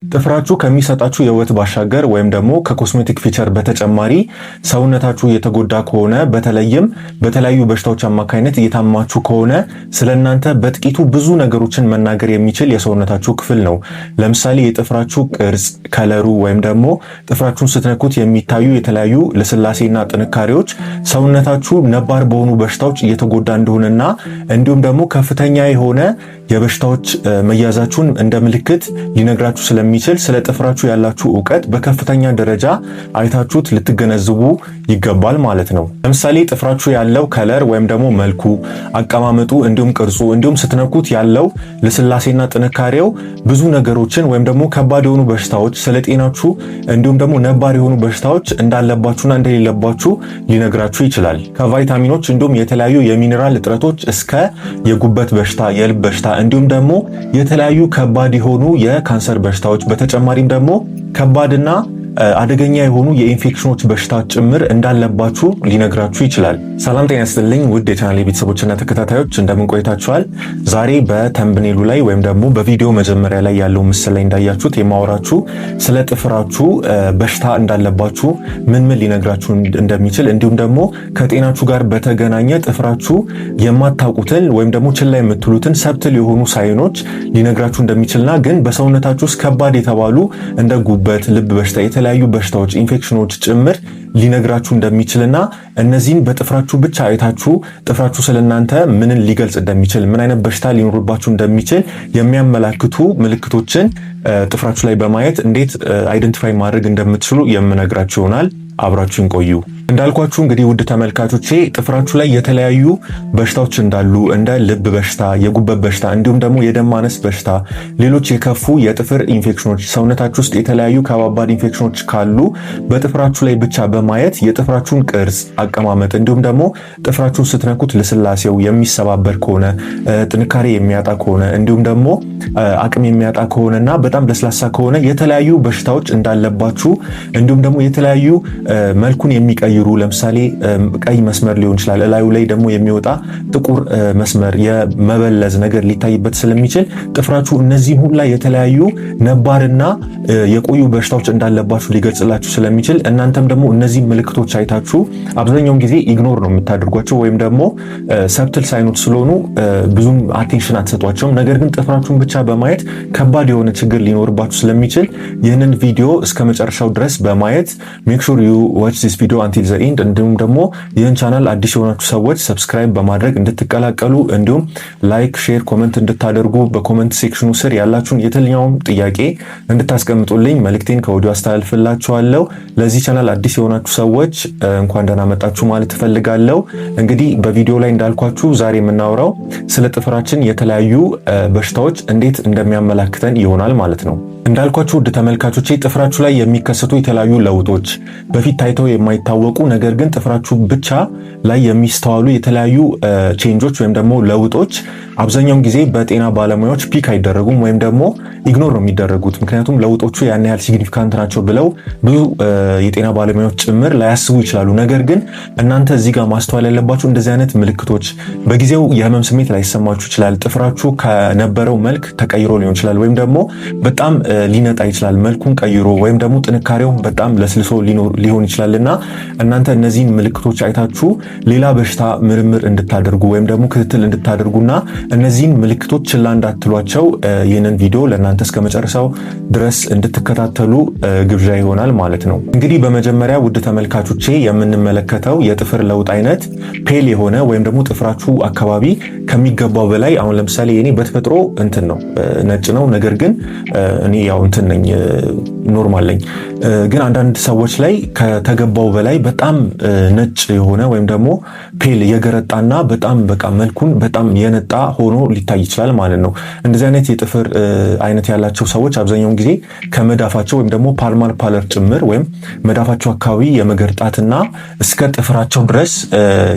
ጥፍራችሁ ከሚሰጣችሁ የውበት ባሻገር ወይም ደግሞ ከኮስሜቲክ ፊቸር በተጨማሪ ሰውነታችሁ እየተጎዳ ከሆነ በተለይም በተለያዩ በሽታዎች አማካኝነት እየታማችሁ ከሆነ ስለናንተ በጥቂቱ ብዙ ነገሮችን መናገር የሚችል የሰውነታችሁ ክፍል ነው። ለምሳሌ የጥፍራችሁ ቅርጽ፣ ከለሩ ወይም ደግሞ ጥፍራችሁን ስትነኩት የሚታዩ የተለያዩ ልስላሴና ጥንካሬዎች ሰውነታችሁ ነባር በሆኑ በሽታዎች እየተጎዳ እንደሆነና እንዲሁም ደግሞ ከፍተኛ የሆነ የበሽታዎች መያዛችሁን እንደ ምልክት ሊነግራችሁ ስለሚችል ስለ ጥፍራችሁ ያላችሁ ዕውቀት በከፍተኛ ደረጃ አይታችሁት ልትገነዘቡ ይገባል ማለት ነው። ለምሳሌ ጥፍራችሁ ያለው ከለር ወይም ደግሞ መልኩ፣ አቀማመጡ እንዲሁም ቅርጹ እንዲሁም ስትነኩት ያለው ልስላሴና ጥንካሬው ብዙ ነገሮችን ወይም ደግሞ ከባድ የሆኑ በሽታዎች ስለ ጤናችሁ እንዲሁም ደግሞ ነባር የሆኑ በሽታዎች እንዳለባችሁና እንደሌለባችሁ ሊነግራችሁ ይችላል። ከቫይታሚኖች እንዲሁም የተለያዩ የሚኒራል እጥረቶች እስከ የጉበት በሽታ፣ የልብ በሽታ እንዲሁም ደግሞ የተለያዩ ከባድ የሆኑ የካንሰር በሽታዎች በተጨማሪም ደግሞ ከባድና አደገኛ የሆኑ የኢንፌክሽኖች በሽታ ጭምር እንዳለባችሁ ሊነግራችሁ ይችላል። ሰላም ጤና ይስጥልኝ ውድ የቻናሌ ቤተሰቦችና ተከታታዮች እንደምን ቆይታችኋል? ዛሬ በተምብኔሉ ላይ ወይም ደግሞ በቪዲዮ መጀመሪያ ላይ ያለው ምስል ላይ እንዳያችሁት የማወራችሁ ስለ ጥፍራችሁ በሽታ እንዳለባችሁ ምን ሊነግራችሁ እንደሚችል እንዲሁም ደግሞ ከጤናችሁ ጋር በተገናኘ ጥፍራችሁ የማታውቁትን ወይም ደግሞ ችላ የምትሉትን ሰብትል የሆኑ ሳይኖች ሊነግራችሁ እንደሚችልና ግን በሰውነታችሁ ውስጥ ከባድ የተባሉ እንደ ጉበት፣ ልብ በሽታ የተለያዩ በሽታዎች ኢንፌክሽኖች ጭምር ሊነግራችሁ እንደሚችልና እነዚህን በጥፍራችሁ ብቻ አይታችሁ ጥፍራችሁ ስለናንተ ምንን ሊገልጽ እንደሚችል ምን አይነት በሽታ ሊኖርባችሁ እንደሚችል የሚያመላክቱ ምልክቶችን ጥፍራችሁ ላይ በማየት እንዴት አይደንቲፋይ ማድረግ እንደምትችሉ የምነግራችሁ ይሆናል። አብራችሁን ቆዩ። እንዳልኳችሁ እንግዲህ ውድ ተመልካቾቼ ጥፍራችሁ ላይ የተለያዩ በሽታዎች እንዳሉ እንደ ልብ በሽታ፣ የጉበት በሽታ እንዲሁም ደግሞ የደም ማነስ በሽታ፣ ሌሎች የከፉ የጥፍር ኢንፌክሽኖች፣ ሰውነታችሁ ውስጥ የተለያዩ ከባባድ ኢንፌክሽኖች ካሉ በጥፍራችሁ ላይ ብቻ በማየት የጥፍራችሁን ቅርጽ፣ አቀማመጥ እንዲሁም ደግሞ ጥፍራችሁን ስትነኩት ልስላሴው የሚሰባበር ከሆነ፣ ጥንካሬ የሚያጣ ከሆነ እንዲሁም ደግሞ አቅም የሚያጣ ከሆነና በጣም ለስላሳ ከሆነ የተለያዩ በሽታዎች እንዳለባችሁ እንዲሁም ደግሞ የተለያዩ መልኩን የሚቀይሩ ለምሳሌ ቀይ መስመር ሊሆን ይችላል፣ እላዩ ላይ ደግሞ የሚወጣ ጥቁር መስመር የመበለዝ ነገር ሊታይበት ስለሚችል ጥፍራችሁ እነዚህን ሁላ የተለያዩ ነባርና የቆዩ በሽታዎች እንዳለባችሁ ሊገልጽላችሁ ስለሚችል እናንተም ደግሞ እነዚህ ምልክቶች አይታችሁ አብዛኛውን ጊዜ ኢግኖር ነው የምታደርጓቸው ወይም ደግሞ ሰብትል ሳይኖች ስለሆኑ ብዙም አቴንሽን አትሰጧቸውም። ነገር ግን ጥፍራችሁን ብቻ በማየት ከባድ የሆነ ችግር ሊኖርባችሁ ስለሚችል ይህንን ቪዲዮ እስከ መጨረሻው ድረስ በማየት ሜክ ሹር ዩ ዋች ዚስ ቪዲዮ አንቲል ዘ ኤንድ እንዲሁም ደግሞ ይህን ቻናል አዲስ የሆናችሁ ሰዎች ሰብስክራይብ በማድረግ እንድትቀላቀሉ እንዲሁም ላይክ፣ ሼር፣ ኮመንት እንድታደርጉ በኮመንት ሴክሽኑ ስር ያላችሁን የትኛውም ጥያቄ እንድታስቀምጡልኝ መልእክቴን ከወዲሁ አስተላልፍላችኋለሁ። ለዚህ ቻናል አዲስ የሆናችሁ ሰዎች እንኳን ደህና መጣችሁ ማለት እፈልጋለሁ። እንግዲህ በቪዲዮ ላይ እንዳልኳችሁ ዛሬ የምናወራው ስለ ጥፍራችን የተለያዩ በሽታዎች እንዴት እንደሚያመላክተን ይሆናል ማለት ነው። እንዳልኳችሁ ውድ ተመልካቾቼ ጥፍራችሁ ላይ የሚከሰቱ የተለያዩ ለውጦች በፊት ታይተው የማይታወቁ ነገር ግን ጥፍራችሁ ብቻ ላይ የሚስተዋሉ የተለያዩ ቼንጆች ወይም ደግሞ ለውጦች አብዛኛውን ጊዜ በጤና ባለሙያዎች ፒክ አይደረጉም ወይም ደግሞ ኢግኖር ነው የሚደረጉት። ምክንያቱም ለውጦቹ ያን ያህል ሲግኒፊካንት ናቸው ብለው ብዙ የጤና ባለሙያዎች ጭምር ላያስቡ ይችላሉ። ነገር ግን እናንተ እዚህ ጋር ማስተዋል ያለባችሁ እንደዚህ አይነት ምልክቶች በጊዜው የህመም ስሜት ላይሰማችሁ ይችላል። ጥፍራችሁ ከነበረው መልክ ተቀይሮ ሊሆን ይችላል ወይም ደግሞ በጣም ሊነጣ ይችላል መልኩን ቀይሮ ወይም ደግሞ ጥንካሬውን በጣም ለስልሶ ሊሆን ይችላልና እናንተ እነዚህን ምልክቶች አይታችሁ ሌላ በሽታ ምርምር እንድታደርጉ ወይም ደግሞ ክትትል እንድታደርጉና እነዚህን ምልክቶች ችላ እንዳትሏቸው ይህንን ቪዲዮ ለእናንተ እስከ መጨረሻው ድረስ እንድትከታተሉ ግብዣ ይሆናል ማለት ነው። እንግዲህ በመጀመሪያ ውድ ተመልካቾቼ የምንመለከተው የጥፍር ለውጥ አይነት ፔል የሆነ ወይም ደግሞ ጥፍራችሁ አካባቢ ከሚገባው በላይ አሁን ለምሳሌ እኔ በተፈጥሮ እንትን ነው ነጭ ነው፣ ነገር ግን እኔ ያው እንትን ነኝ ኖርማል ነኝ። ግን አንዳንድ ሰዎች ላይ ከተገባው በላይ በጣም ነጭ የሆነ ወይም ደግሞ ፔል የገረጣና በጣም በቃ መልኩን በጣም የነጣ ሆኖ ሊታይ ይችላል ማለት ነው። እንደዚህ አይነት የጥፍር አይነት ያላቸው ሰዎች አብዛኛውን ጊዜ ከመዳፋቸው ወይም ደግሞ ፓልማር ፓለር ጭምር ወይም መዳፋቸው አካባቢ የመገርጣትና እስከ ጥፍራቸው ድረስ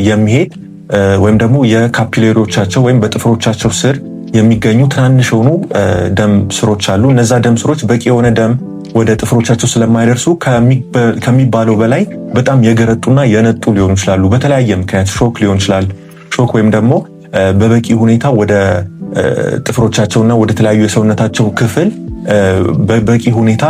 የሚሄድ ወይም ደግሞ የካፒሌሪዎቻቸው ወይም በጥፍሮቻቸው ስር የሚገኙ ትናንሽ የሆኑ ደም ስሮች አሉ። እነዛ ደም ስሮች በቂ የሆነ ደም ወደ ጥፍሮቻቸው ስለማይደርሱ ከሚባለው በላይ በጣም የገረጡና የነጡ ሊሆኑ ይችላሉ። በተለያየ ምክንያት ሾክ ሊሆን ይችላል። ሾክ ወይም ደግሞ በበቂ ሁኔታ ወደ ጥፍሮቻቸውና ወደ ተለያዩ የሰውነታቸው ክፍል በበቂ ሁኔታ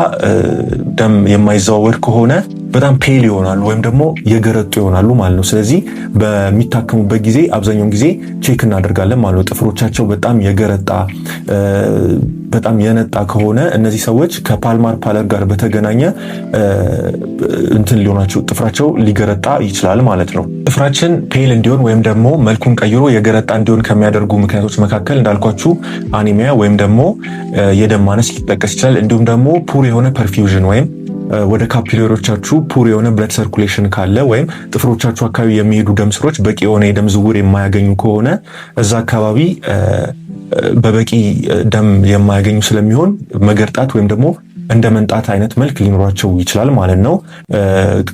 ደም የማይዘዋወር ከሆነ በጣም ፔል ይሆናሉ ወይም ደግሞ የገረጡ ይሆናሉ ማለት ነው። ስለዚህ በሚታከሙበት ጊዜ አብዛኛውን ጊዜ ቼክ እናደርጋለን ማለት ነው። ጥፍሮቻቸው በጣም የገረጣ በጣም የነጣ ከሆነ እነዚህ ሰዎች ከፓልማር ፓለር ጋር በተገናኘ እንትን ሊሆናቸው ጥፍራቸው ሊገረጣ ይችላል ማለት ነው። ጥፍራችን ፔል እንዲሆን ወይም ደግሞ መልኩን ቀይሮ የገረጣ እንዲሆን ከሚያደርጉ ምክንያቶች መካከል እንዳልኳችሁ አኒሚያ ወይም ደግሞ የደም ማነስ ሊጠቀስ ይችላል። እንዲሁም ደግሞ ፑር የሆነ ፐርፊውዥን ወይም ወደ ካፒላሪዎቻችሁ ፑር የሆነ ብለድ ሰርኩሌሽን ካለ ወይም ጥፍሮቻችሁ አካባቢ የሚሄዱ ደም ስሮች በቂ የሆነ የደም ዝውውር የማያገኙ ከሆነ እዛ አካባቢ በበቂ ደም የማያገኙ ስለሚሆን መገርጣት ወይም ደግሞ እንደ መንጣት አይነት መልክ ሊኖራቸው ይችላል ማለት ነው።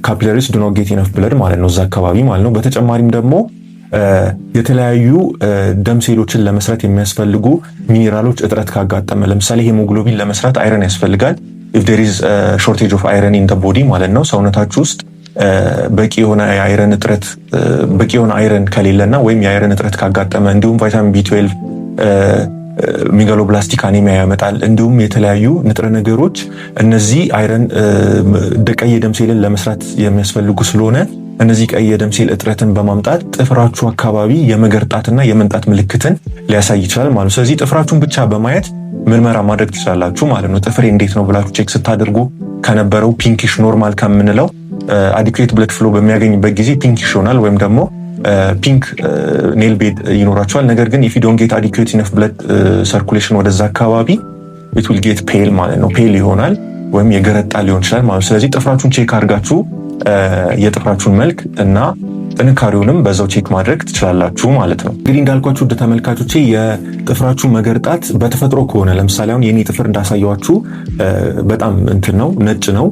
ካፒላሪስ ዱ ኖት ጌት ኢነፍ ብለድ ማለት ነው እዛ አካባቢ ማለት ነው። በተጨማሪም ደግሞ የተለያዩ ደም ሴሎችን ለመስራት የሚያስፈልጉ ሚኒራሎች እጥረት ካጋጠመ ለምሳሌ ሄሞግሎቢን ለመስራት አይረን ያስፈልጋል። if there is a shortage of iron in the body ማለት ነው ሰውነታችሁ ውስጥ በቂ የሆነ የአይረን እጥረት በቂ የሆነ አይረን ከሌለና ወይም የአይረን እጥረት ካጋጠመ እንዲሁም ቫይታሚን ቢ12 ሜጋሎብላስቲክ አኒሚያ ያመጣል። እንዲሁም የተለያዩ ንጥረ ነገሮች እነዚህ አይረን ቀይ የደም ሴልን ለመስራት የሚያስፈልጉ ስለሆነ እነዚህ ቀይ የደም ሴል እጥረትን በማምጣት ጥፍራችሁ አካባቢ የመገርጣትና የመንጣት ምልክትን ሊያሳይ ይችላል ማለት ነው። ስለዚህ ጥፍራችሁን ብቻ በማየት ምርመራ ማድረግ ትችላላችሁ ማለት ነው። ጥፍሬ እንዴት ነው ብላችሁ ቼክ ስታደርጉ ከነበረው ፒንኪሽ ኖርማል ከምንለው አዲኩዌት ብለድ ፍሎ በሚያገኝበት ጊዜ ፒንኪሽ ይሆናል ወይም ደግሞ ፒንክ ኔል ቤድ ይኖራቸዋል። ነገር ግን ኢፍ ዩ ዶንት ጌት አዲኩዌት ኢነፍ ብለድ ሰርኩሌሽን ወደዛ አካባቢ ኢት ዊል ጌት ፔል ማለት ነው። ፔል ይሆናል ወይም የገረጣ ሊሆን ይችላል ማለት ነው። ስለዚህ ጥፍራችሁን ቼክ አድርጋችሁ የጥፍራችሁን መልክ እና ጥንካሬውንም በዛው ቼክ ማድረግ ትችላላችሁ ማለት ነው። እንግዲህ እንዳልኳችሁ ውድ ተመልካቾቼ የጥፍራችሁ መገርጣት በተፈጥሮ ከሆነ ለምሳሌ አሁን የኔ ጥፍር እንዳሳየዋችሁ በጣም እንትን ነው ነጭ ነው።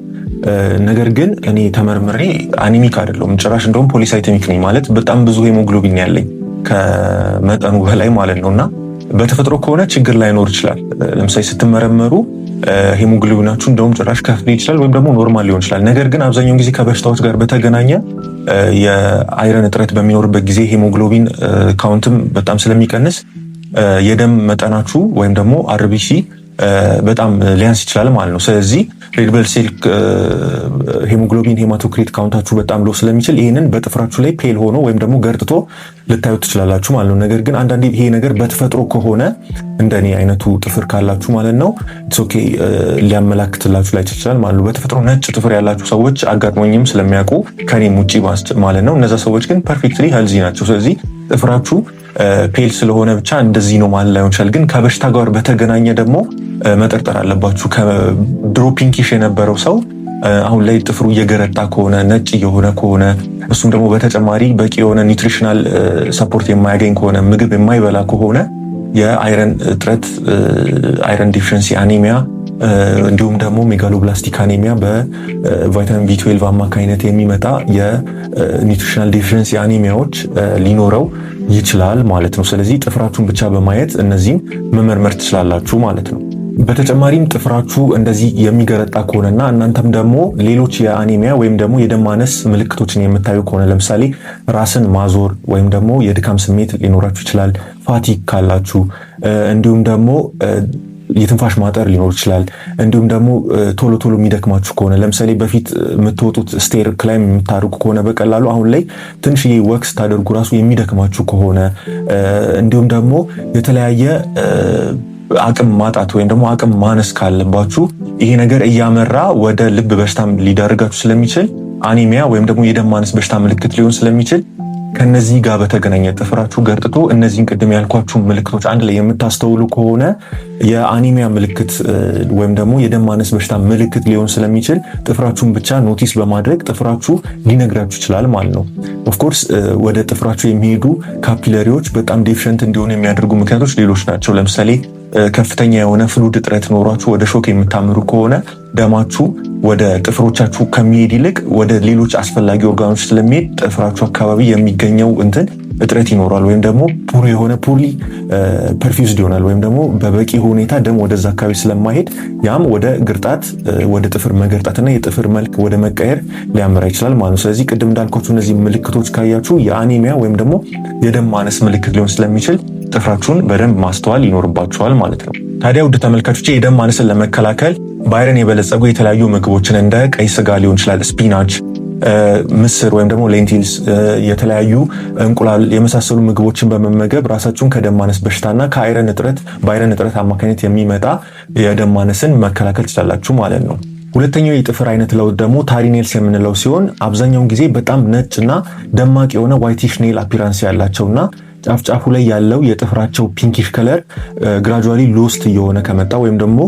ነገር ግን እኔ ተመርምሬ አኒሚክ አይደለሁም ጭራሽ እንደውም ፖሊሳይተሚክ ነኝ ማለት በጣም ብዙ ሄሞግሎቢን ያለኝ ከመጠኑ በላይ ማለት ነውና በተፈጥሮ ከሆነ ችግር ላይኖር ይችላል። ለምሳሌ ስትመረመሩ ሄሞግሎቢናችሁ እንደውም ጭራሽ ከፍ ሊል ይችላል ወይም ደግሞ ኖርማል ሊሆን ይችላል። ነገር ግን አብዛኛውን ጊዜ ከበሽታዎች ጋር በተገናኘ የአይረን እጥረት በሚኖርበት ጊዜ ሄሞግሎቢን ካውንትም በጣም ስለሚቀንስ የደም መጠናችሁ ወይም ደግሞ አርቢሲ በጣም ሊያንስ ይችላል ማለት ነው። ስለዚህ ሬድ ብለድ ሴል ሄሞግሎቢን ሄማቶክሪት ካውንታችሁ በጣም ሎ ስለሚችል ይህንን በጥፍራችሁ ላይ ፔል ሆኖ ወይም ደግሞ ገርጥቶ ልታዩት ትችላላችሁ ማለት ነው። ነገር ግን አንዳንዴ ይሄ ነገር በተፈጥሮ ከሆነ እንደኔ አይነቱ ጥፍር ካላችሁ ማለት ነው ኢትስ ኦኬ ሊያመላክትላችሁ ላይ ይችላል ማለት ነው። በተፈጥሮ ነጭ ጥፍር ያላችሁ ሰዎች አጋጥሞኝም ስለሚያውቁ ከኔም ውጪ ማለት ነው እነዛ ሰዎች ግን ፐርፌክትሊ ሄልዚ ናቸው። ስለዚህ ጥፍራችሁ ፔል ስለሆነ ብቻ እንደዚህ ነው ማለት ላይሆን ይችላል። ግን ከበሽታ ጋር በተገናኘ ደግሞ መጠርጠር አለባችሁ። ከድሮ ፒንኪሽ የነበረው ሰው አሁን ላይ ጥፍሩ እየገረጣ ከሆነ ነጭ እየሆነ ከሆነ እሱም ደግሞ በተጨማሪ በቂ የሆነ ኒውትሪሽናል ሰፖርት የማያገኝ ከሆነ ምግብ የማይበላ ከሆነ የአይረን እጥረት አይረን ዲፊሽንሲ አኒሚያ እንዲሁም ደግሞ ሜጋሎብላስቲክ አኒሚያ በቫይታሚን ቢ12 አማካኝነት የሚመጣ የኒውትሪሽናል ዲፊሽንሲ አኒሚያዎች ሊኖረው ይችላል ማለት ነው። ስለዚህ ጥፍራችሁን ብቻ በማየት እነዚህን መመርመር ትችላላችሁ ማለት ነው። በተጨማሪም ጥፍራችሁ እንደዚህ የሚገረጣ ከሆነና እናንተም ደግሞ ሌሎች የአኒሚያ ወይም ደግሞ የደም ማነስ ምልክቶችን የምታዩ ከሆነ ለምሳሌ ራስን ማዞር ወይም ደግሞ የድካም ስሜት ሊኖራችሁ ይችላል። ፋቲግ ካላችሁ እንዲሁም ደግሞ የትንፋሽ ማጠር ሊኖር ይችላል። እንዲሁም ደግሞ ቶሎ ቶሎ የሚደክማችሁ ከሆነ ለምሳሌ በፊት የምትወጡት ስቴር ክላይም የምታደርጉ ከሆነ በቀላሉ አሁን ላይ ትንሽዬ ወክስ ታደርጉ ራሱ የሚደክማችሁ ከሆነ እንዲሁም ደግሞ የተለያየ አቅም ማጣት ወይም ደግሞ አቅም ማነስ ካለባችሁ ይሄ ነገር እያመራ ወደ ልብ በሽታ ሊዳርጋችሁ ስለሚችል አኒሚያ ወይም ደግሞ የደም ማነስ በሽታ ምልክት ሊሆን ስለሚችል ከነዚህ ጋር በተገናኘ ጥፍራችሁ ገርጥቶ እነዚህን ቅድም ያልኳችሁ ምልክቶች አንድ ላይ የምታስተውሉ ከሆነ የአኒሚያ ምልክት ወይም ደግሞ የደም ማነስ በሽታ ምልክት ሊሆን ስለሚችል ጥፍራችሁን ብቻ ኖቲስ በማድረግ ጥፍራችሁ ሊነግራችሁ ይችላል ማለት ነው። ኦፍኮርስ ወደ ጥፍራችሁ የሚሄዱ ካፒላሪዎች በጣም ዴፊሽንት እንዲሆኑ የሚያደርጉ ምክንያቶች ሌሎች ናቸው። ለምሳሌ ከፍተኛ የሆነ ፍሉድ እጥረት ኖሯችሁ ወደ ሾክ የምታምሩ ከሆነ ደማችሁ ወደ ጥፍሮቻችሁ ከሚሄድ ይልቅ ወደ ሌሎች አስፈላጊ ኦርጋኖች ስለሚሄድ ጥፍራችሁ አካባቢ የሚገኘው እንትን እጥረት ይኖራል ወይም ደግሞ ፑር የሆነ ፑርሊ ፐርፊውዝድ ይሆናል ወይም ደግሞ በበቂ ሁኔታ ደም ወደዛ አካባቢ ስለማይሄድ ያም ወደ ግርጣት ወደ ጥፍር መገርጣትና የጥፍር መልክ ወደ መቀየር ሊያመራ ይችላል ማለት ነው። ስለዚህ ቅድም እንዳልኳችሁ እነዚህ ምልክቶች ካያችሁ የአኒሚያ ወይም ደግሞ የደም ማነስ ምልክት ሊሆን ስለሚችል ጥፍራችሁን በደንብ ማስተዋል ይኖርባችኋል ማለት ነው። ታዲያ ውድ ተመልካቾች የደም ማነስን ለመከላከል በአይረን የበለጸጉ የተለያዩ ምግቦችን እንደ ቀይ ስጋ ሊሆን ይችላል፣ ስፒናች፣ ምስር ወይም ደግሞ ሌንቲልስ፣ የተለያዩ እንቁላል የመሳሰሉ ምግቦችን በመመገብ ራሳችሁን ከደም ማነስ በሽታና በአይረን እጥረት አማካኝነት የሚመጣ የደም ማነስን መከላከል ትችላላችሁ ማለት ነው። ሁለተኛው የጥፍር አይነት ለውጥ ደግሞ ታሪ ኔልስ የምንለው ሲሆን አብዛኛውን ጊዜ በጣም ነጭና ደማቅ የሆነ ዋይቲሽ ኔል አፒራንስ ያላቸውና ጫፍጫፉ ላይ ያለው የጥፍራቸው ፒንኪሽ ከለር ግራጁዋሊ ሎስት እየሆነ ከመጣ ወይም ደግሞ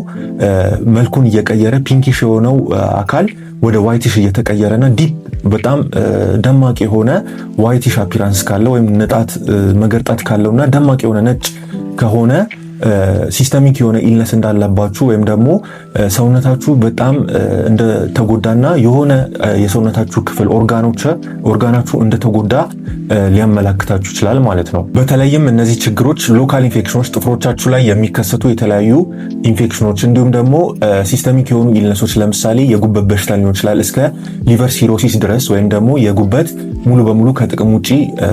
መልኩን እየቀየረ ፒንኪሽ የሆነው አካል ወደ ዋይቲሽ እየተቀየረና ዲፕ በጣም ደማቅ የሆነ ዋይቲሽ አፒራንስ ካለው ወይም ንጣት መገርጣት ካለውና ደማቅ የሆነ ነጭ ከሆነ ሲስተሚክ የሆነ ኢልነስ እንዳለባችሁ ወይም ደግሞ ሰውነታችሁ በጣም እንደተጎዳና የሆነ የሰውነታችሁ ክፍል ኦርጋናችሁ እንደተጎዳ ሊያመላክታችሁ ይችላል ማለት ነው። በተለይም እነዚህ ችግሮች ሎካል ኢንፌክሽኖች፣ ጥፍሮቻችሁ ላይ የሚከሰቱ የተለያዩ ኢንፌክሽኖች እንዲሁም ደግሞ ሲስተሚክ የሆኑ ኢልነሶች ለምሳሌ የጉበት በሽታ ሊሆን ይችላል እስከ ሊቨር ሲሮሲስ ድረስ ወይም ደግሞ የጉበት ሙሉ በሙሉ ከጥቅም ውጪ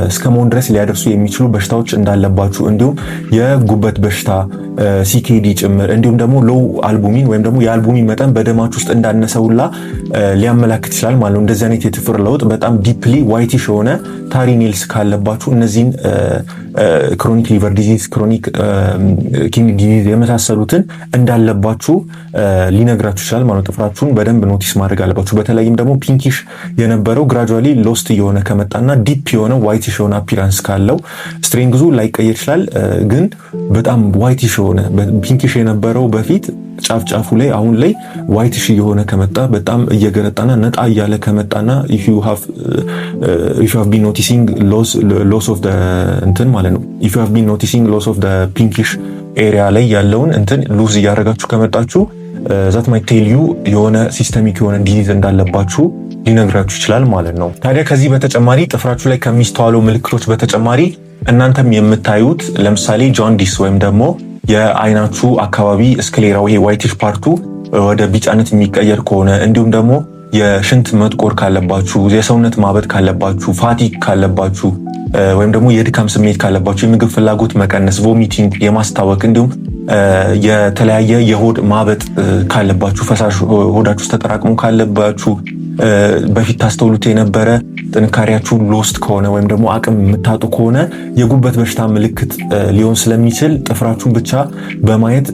እስከ መሆን ድረስ ሊያደርሱ የሚችሉ በሽታዎች እንዳለባችሁ እንዲሁም የጉበት በሽታ ሲኬዲ ጭምር እንዲሁም ደግሞ ሎው አልቡሚን ወይም ደግሞ የአልቡሚን መጠን በደማችሁ ውስጥ እንዳነሰውላ ሊያመላክት ይችላል ማለት ነው። እንደዚህ አይነት የጥፍር ለውጥ በጣም ዲፕሊ ዋይቲሽ የሆነ ታሪ ኔልስ ካለባችሁ እነዚህን ክሮኒክ ሊቨር ዲዚዝ፣ ክሮኒክ ኪድኒ ዲዚዝ የመሳሰሉትን እንዳለባችሁ ሊነግራችሁ ይችላል ማለት ነው። ጥፍራችሁን በደንብ ኖቲስ ማድረግ አለባችሁ። በተለይም ደግሞ ፒንኪሽ የነበረው ግራጁዋሊ ሎስት እየሆነ ከመጣና ዲፕ የሆነ ዋይቲሽ የሆነ አፒራንስ ካለው ስትሬንግዙ ላይቀየር ይችላል፣ ግን በጣም ዋይቲሽ የሆነ ፒንኪሽ የነበረው በፊት ጫፍጫፉ ላይ አሁን ላይ ዋይቲሽ እየሆነ ከመጣ በጣም እየገረጣና ነጣ እያለ ከመጣና if you have been noticing loss of the እንትን ማለት ነው if you have been noticing loss of the pinkish area ላይ ያለውን እንትን ሉዝ እያደረጋችሁ ከመጣችሁ that might tell you የሆነ ሲስተሚክ የሆነ ዲዚዝ እንዳለባችሁ ሊነግራችሁ ይችላል ማለት ነው። ታዲያ ከዚህ በተጨማሪ ጥፍራችሁ ላይ ከሚስተዋሉ ምልክቶች በተጨማሪ እናንተም የምታዩት ለምሳሌ ጆንዲስ ወይም ደግሞ የአይናችሁ አካባቢ ስክሌራው ይሄ ዋይቲሽ ፓርቱ ወደ ቢጫነት የሚቀየር ከሆነ እንዲሁም ደግሞ የሽንት መጥቆር ካለባችሁ፣ የሰውነት ማበጥ ካለባችሁ፣ ፋቲግ ካለባችሁ ወይም ደግሞ የድካም ስሜት ካለባችሁ፣ የምግብ ፍላጎት መቀነስ፣ ቮሚቲንግ፣ የማስታወክ እንዲሁም የተለያየ የሆድ ማበጥ ካለባችሁ፣ ፈሳሽ ሆዳችሁ ውስጥ ተጠራቅሞ ካለባችሁ፣ በፊት ታስተውሉት የነበረ ጥንካሬያችሁ ሎስት ከሆነ ወይም ደግሞ አቅም የምታጡ ከሆነ የጉበት በሽታ ምልክት ሊሆን ስለሚችል ጥፍራችሁን ብቻ በማየት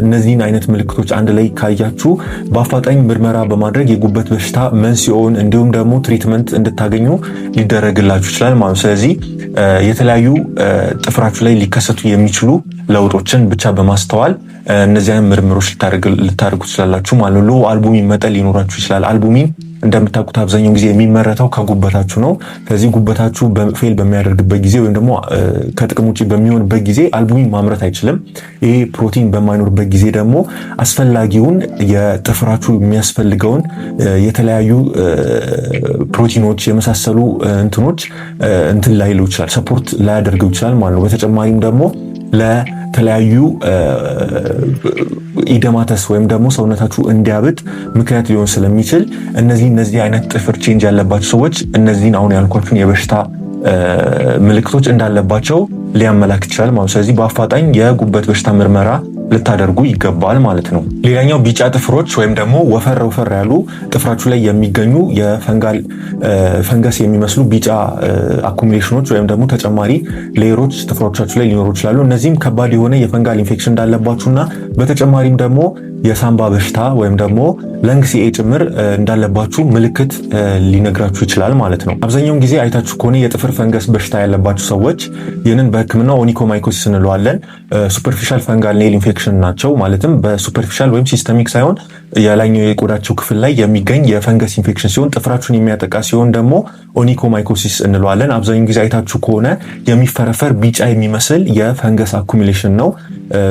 እነዚህን አይነት ምልክቶች አንድ ላይ ካያችሁ በአፋጣኝ ምርመራ በማድረግ የጉበት በሽታ መንስኤውን እንዲሁም ደግሞ ትሪትመንት እንድታገኙ ሊደረግላችሁ ይችላል ማለት ነው። ስለዚህ የተለያዩ ጥፍራችሁ ላይ ሊከሰቱ የሚችሉ ለውጦችን ብቻ በማስተዋል እነዚህ አይነት ምርምሮች ልታደርጉ ትችላላችሁ ማለት ነው። ሎ አልቡሚን መጠን ሊኖራችሁ ይችላል። አልቡሚን እንደምታውቁት አብዛኛውን ጊዜ የሚመረተው ከጉበታችሁ ነው። ስለዚህ ጉበታችሁ ፌል በሚያደርግበት ጊዜ ወይም ደግሞ ከጥቅም ውጪ በሚሆንበት ጊዜ አልቡሚን ማምረት አይችልም። ይሄ ፕሮቲን በማይኖርበት ጊዜ ደግሞ አስፈላጊውን የጥፍራችሁ የሚያስፈልገውን የተለያዩ ፕሮቲኖች የመሳሰሉ እንትኖች እንትን ላይሉ ይችላል፣ ሰፖርት ላያደርገው ይችላል ማለት ነው። በተጨማሪም ደግሞ ለተለያዩ ኢደማተስ ወይም ደግሞ ሰውነታችሁ እንዲያብጥ ምክንያት ሊሆን ስለሚችል እነዚህ አይነት ጥፍር ቼንጅ ያለባቸው ሰዎች እነዚህን አሁን ያልኳችሁን የበሽታ ምልክቶች እንዳለባቸው ሊያመላክት ይችላል ማለት ነው። ስለዚህ በአፋጣኝ የጉበት በሽታ ምርመራ ልታደርጉ ይገባል ማለት ነው። ሌላኛው ቢጫ ጥፍሮች ወይም ደግሞ ወፈር ያሉ ጥፍራችሁ ላይ የሚገኙ ፈንገስ የሚመስሉ ቢጫ አኩሙሌሽኖች ወይም ደግሞ ተጨማሪ ሌየሮች ጥፍሮቻችሁ ላይ ሊኖሩ ይችላሉ። እነዚህም ከባድ የሆነ የፈንጋል ኢንፌክሽን እንዳለባችሁና በተጨማሪም ደግሞ የሳምባ በሽታ ወይም ደግሞ ለንግ ሲኤ ጭምር እንዳለባችሁ ምልክት ሊነግራችሁ ይችላል ማለት ነው። አብዛኛውን ጊዜ አይታችሁ ከሆነ የጥፍር ፈንገስ በሽታ ያለባችሁ ሰዎች ይህንን በሕክምና ኦኒኮማይኮሲስ እንለዋለን። ሱፐርፊሻል ፈንጋል ኔል ኢንፌክሽን ናቸው። ማለትም በሱፐርፊሻል ወይም ሲስተሚክ ሳይሆን የላይኛው የቆዳቸው ክፍል ላይ የሚገኝ የፈንገስ ኢንፌክሽን ሲሆን ጥፍራችሁን የሚያጠቃ ሲሆን ደግሞ ኦኒኮማይኮሲስ እንለዋለን። አብዛኛውን ጊዜ አይታችሁ ከሆነ የሚፈረፈር ቢጫ የሚመስል የፈንገስ አኩሙሌሽን ነው።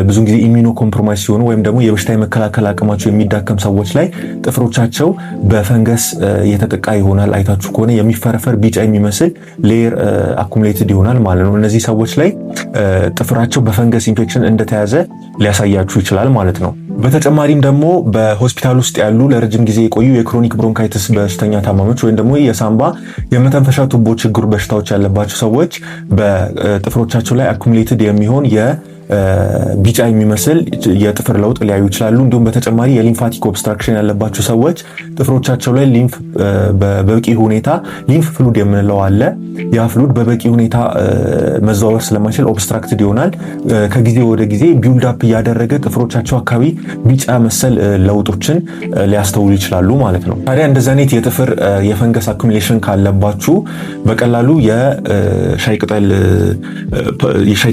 ብዙ ጊዜ ኢሚኖ ኮምፕሮማይዝ ሲሆኑ ወይም ደግሞ የበሽታ የመከላከል አቅማቸው የሚዳከም ሰዎች ላይ ጥፍሮቻቸው በፈንገስ የተጠቃ ይሆናል። አይታችሁ ከሆነ የሚፈረፈር ቢጫ የሚመስል ሌየር አኩሙሌትድ ይሆናል ማለት ነው። እነዚህ ሰዎች ላይ ጥፍራቸው በፈንገስ ኢንፌክሽን እንደተያዘ ሊያሳያችሁ ይችላል ማለት ነው። በተጨማሪም ደግሞ ሆስፒታል ውስጥ ያሉ ለረጅም ጊዜ የቆዩ የክሮኒክ ብሮንካይትስ በሽተኛ ታማሚዎች ወይም ደግሞ የሳምባ የመተንፈሻ ቱቦ ችግር በሽታዎች ያለባቸው ሰዎች በጥፍሮቻቸው ላይ አኩሙሌትድ የሚሆን ቢጫ የሚመስል የጥፍር ለውጥ ሊያዩ ይችላሉ። እንዲሁም በተጨማሪ የሊምፋቲክ ኦብስትራክሽን ያለባቸው ሰዎች ጥፍሮቻቸው ላይ ሊምፍ በበቂ ሁኔታ ሊምፍ ፍሉድ የምንለው አለ። ያ ፍሉድ በበቂ ሁኔታ መዘዋወር ስለማይችል ኦብስትራክትድ ይሆናል። ከጊዜ ወደ ጊዜ ቢውልድ አፕ እያደረገ ጥፍሮቻቸው አካባቢ ቢጫ መሰል ለውጦችን ሊያስተውሉ ይችላሉ ማለት ነው። ታዲያ እንደዚህ አይነት የጥፍር የፈንገስ አኩሙሌሽን ካለባችሁ በቀላሉ የሻይ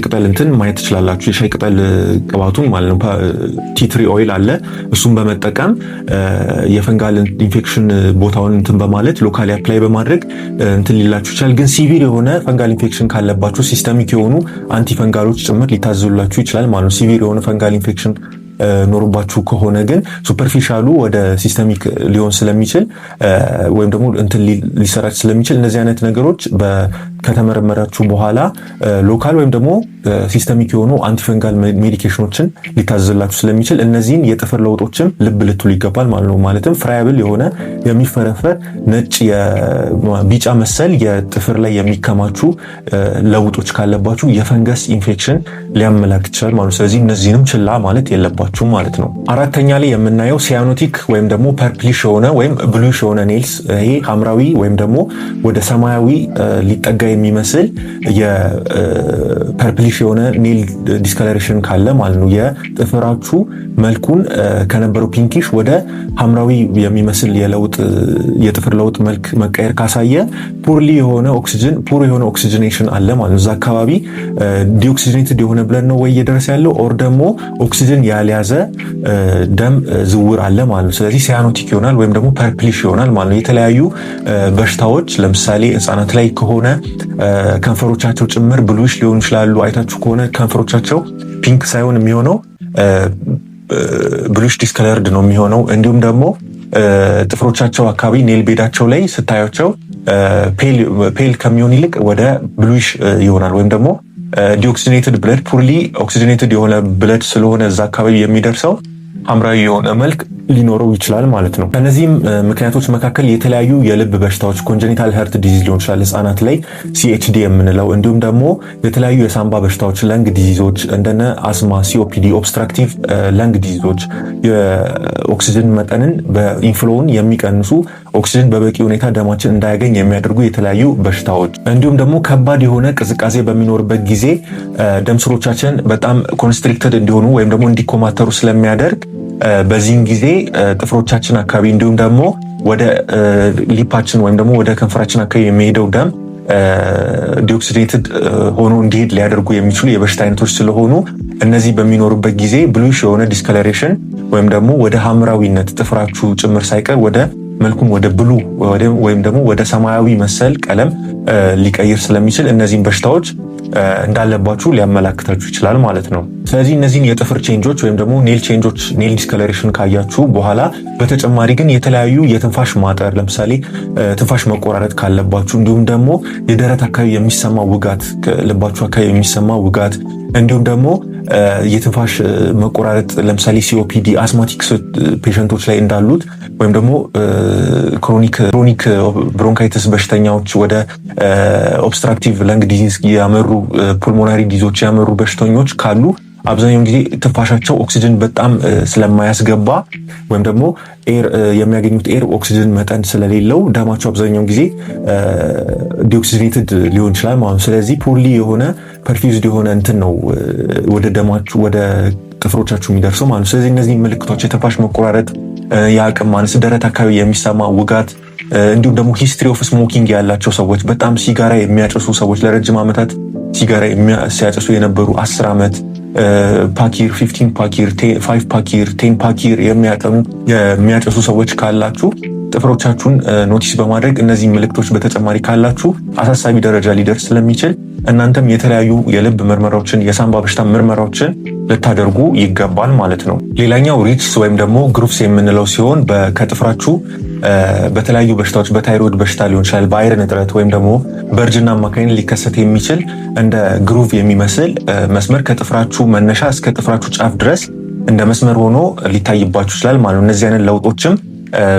ቅጠል እንትን ማየት ትችላላችሁ። የሻይ ቅጠል ቅባቱን ማለት ነው ቲትሪ ኦይል አለ። እሱን በመጠቀም የፈንጋል ኢንፌክሽን ቦታውን እንትን በማለት ሎካሊ አፕላይ በማድረግ እንትን ሊላችሁ ይችላል። ግን ሲቪር የሆነ ፈንጋል ኢንፌክሽን ካለባችሁ ሲስተሚክ የሆኑ አንቲ ፈንጋሎች ጭምር ሊታዘዙላችሁ ይችላል ማለት ነው። ሲቪር የሆነ ፈንጋል ኢንፌክሽን ኖርባችሁ ከሆነ ግን ሱፐርፊሻሉ ወደ ሲስተሚክ ሊሆን ስለሚችል ወይም ደግሞ እንትን ሊሰራጭ ስለሚችል እነዚህ አይነት ነገሮች ከተመረመራችሁ በኋላ ሎካል ወይም ደግሞ ሲስተሚክ የሆኑ አንቲፈንጋል ሜዲኬሽኖችን ሊታዘዝላችሁ ስለሚችል እነዚህን የጥፍር ለውጦችን ልብ ልትሉ ይገባል ማለት ነው። ማለትም ፍራያብል የሆነ የሚፈረፈር ነጭ ቢጫ መሰል የጥፍር ላይ የሚከማቹ ለውጦች ካለባችሁ የፈንገስ ኢንፌክሽን ሊያመላክት ይችላል ማለት ነው። ስለዚህ እነዚህንም ችላ ማለት የለባችሁ ማለት ነው። አራተኛ ላይ የምናየው ሲያኖቲክ ወይም ደግሞ ፐርፕሊሽ የሆነ ወይም ብሉሽ የሆነ ኔልስ፣ ይሄ ሐምራዊ ወይም ደግሞ ወደ ሰማያዊ ሊጠጋ የሚመስል የፐርፕሊሽ የሆነ ኔል ዲስከለሬሽን ካለ ማለት ነው። የጥፍራችሁ መልኩን ከነበረው ፒንኪሽ ወደ ሐምራዊ የሚመስል የጥፍር ለውጥ መልክ መቀየር ካሳየ ፑር የሆነ ኦክሲጅኔሽን አለ ማለት ነው። እዛ አካባቢ ዲኦክሲጅኔትድ የሆነ ብለን ነው ወይ እየደረሰ ያለው ኦር ደግሞ ኦክሲጅን ያልያዘ ደም ዝውውር አለ ማለት ነው። ስለዚህ ሲያኖቲክ ይሆናል ወይም ደግሞ ፐርፕሊሽ ይሆናል ማለት ነው። የተለያዩ በሽታዎች ለምሳሌ ህጻናት ላይ ከሆነ ከንፈሮቻቸው ጭምር ብሉሽ ሊሆኑ ይችላሉ። አይታችሁ ከሆነ ከንፈሮቻቸው ፒንክ ሳይሆን የሚሆነው ብሉሽ ዲስከለርድ ነው የሚሆነው። እንዲሁም ደግሞ ጥፍሮቻቸው አካባቢ ኔል ቤዳቸው ላይ ስታያቸው ፔል ከሚሆን ይልቅ ወደ ብሉሽ ይሆናል ወይም ደግሞ ዲኦክሲጅኔትድ ብለድ ፑርሊ ኦክሲጅኔትድ የሆነ ብለድ ስለሆነ እዛ አካባቢ የሚደርሰው ሐምራዊ የሆነ መልክ ሊኖረው ይችላል ማለት ነው። ከነዚህም ምክንያቶች መካከል የተለያዩ የልብ በሽታዎች ኮንጀኒታል ሄርት ዲዚዝ ሊሆን ይችላል ህጻናት ላይ ሲኤችዲ የምንለው፣ እንዲሁም ደግሞ የተለያዩ የሳምባ በሽታዎች ለንግ ዲዚዞች እንደነ አስማ፣ ሲኦፒዲ፣ ኦብስትራክቲቭ ለንግ ዲዚዞች የኦክሲጅን መጠንን በኢንፍሎውን የሚቀንሱ ኦክሲጅን በበቂ ሁኔታ ደማችን እንዳያገኝ የሚያደርጉ የተለያዩ በሽታዎች፣ እንዲሁም ደግሞ ከባድ የሆነ ቅዝቃዜ በሚኖርበት ጊዜ ደም ስሮቻችን በጣም ኮንስትሪክትድ እንዲሆኑ ወይም ደግሞ እንዲኮማተሩ ስለሚያደርግ በዚህን ጊዜ ጥፍሮቻችን አካባቢ እንዲሁም ደግሞ ወደ ሊፓችን ወይም ደግሞ ወደ ከንፈራችን አካባቢ የሚሄደው ደም ዲኦክሲዴትድ ሆኖ እንዲሄድ ሊያደርጉ የሚችሉ የበሽታ አይነቶች ስለሆኑ እነዚህ በሚኖሩበት ጊዜ ብሉሽ የሆነ ዲስከለሬሽን ወይም ደግሞ ወደ ሐምራዊነት ጥፍራችሁ ጭምር ሳይቀር ወደ መልኩን ወደ ብሉ ወይም ደግሞ ወደ ሰማያዊ መሰል ቀለም ሊቀይር ስለሚችል እነዚህን በሽታዎች እንዳለባችሁ ሊያመላክታችሁ ይችላል ማለት ነው። ስለዚህ እነዚህን የጥፍር ቼንጆች ወይም ደግሞ ኔል ቼንጆች ኔል ዲስከለሬሽን ካያችሁ በኋላ በተጨማሪ ግን የተለያዩ የትንፋሽ ማጠር ለምሳሌ ትንፋሽ መቆራረጥ ካለባችሁ እንዲሁም ደግሞ የደረት አካባቢ የሚሰማ ውጋት፣ ልባችሁ አካባቢ የሚሰማ ውጋት እንዲሁም ደግሞ የትንፋሽ መቆራረጥ ለምሳሌ ሲኦፒዲ አስማቲክ ፔሸንቶች ላይ እንዳሉት ወይም ደግሞ ክሮኒክ ብሮንካይተስ በሽተኛዎች ወደ ኦብስትራክቲቭ ለንግ ዲዚዝ ያመሩ ፑልሞናሪ ዲዞች ያመሩ በሽተኞች ካሉ አብዛኛውን ጊዜ ትንፋሻቸው ኦክሲጅን በጣም ስለማያስገባ ወይም ደግሞ ኤር የሚያገኙት ኤር ኦክሲጅን መጠን ስለሌለው ደማቸው አብዛኛውን ጊዜ ዲኦክሲጅኔትድ ሊሆን ይችላል ማለት ነው። ስለዚህ ፑርሊ የሆነ ፐርፊውዝድ የሆነ እንትን ነው ወደ ደማችሁ ወደ ጥፍሮቻችሁ የሚደርሰው ማለት ነው። ስለዚህ እነዚህ ምልክቶች የትንፋሽ መቆራረጥ፣ የአቅም ማነስ፣ ደረት አካባቢ የሚሰማ ውጋት እንዲሁም ደግሞ ሂስትሪ ኦፍ ስሞኪንግ ያላቸው ሰዎች በጣም ሲጋራ የሚያጨሱ ሰዎች ለረጅም ዓመታት ሲጋራ ሲያጨሱ የነበሩ 10 ዓመት ፓኪር 15 ፓኪር 5 ፓኪር 10 ፓኪር የሚያጨሱ ሰዎች ካላችሁ ጥፍሮቻችሁን ኖቲስ በማድረግ እነዚህ ምልክቶች በተጨማሪ ካላችሁ አሳሳቢ ደረጃ ሊደርስ ስለሚችል እናንተም የተለያዩ የልብ ምርመራዎችን የሳምባ በሽታ ምርመራዎችን ልታደርጉ ይገባል ማለት ነው። ሌላኛው ሪችስ ወይም ደግሞ ግሩቭስ የምንለው ሲሆን ከጥፍራችሁ በተለያዩ በሽታዎች በታይሮይድ በሽታ ሊሆን ይችላል፣ በአይረን እጥረት ወይም ደግሞ በእርጅና አማካኝነት ሊከሰት የሚችል እንደ ግሩቭ የሚመስል መስመር ከጥፍራችሁ መነሻ እስከ ጥፍራችሁ ጫፍ ድረስ እንደ መስመር ሆኖ ሊታይባችሁ ይችላል ማለት ነው። እነዚህ አይነት ለውጦችም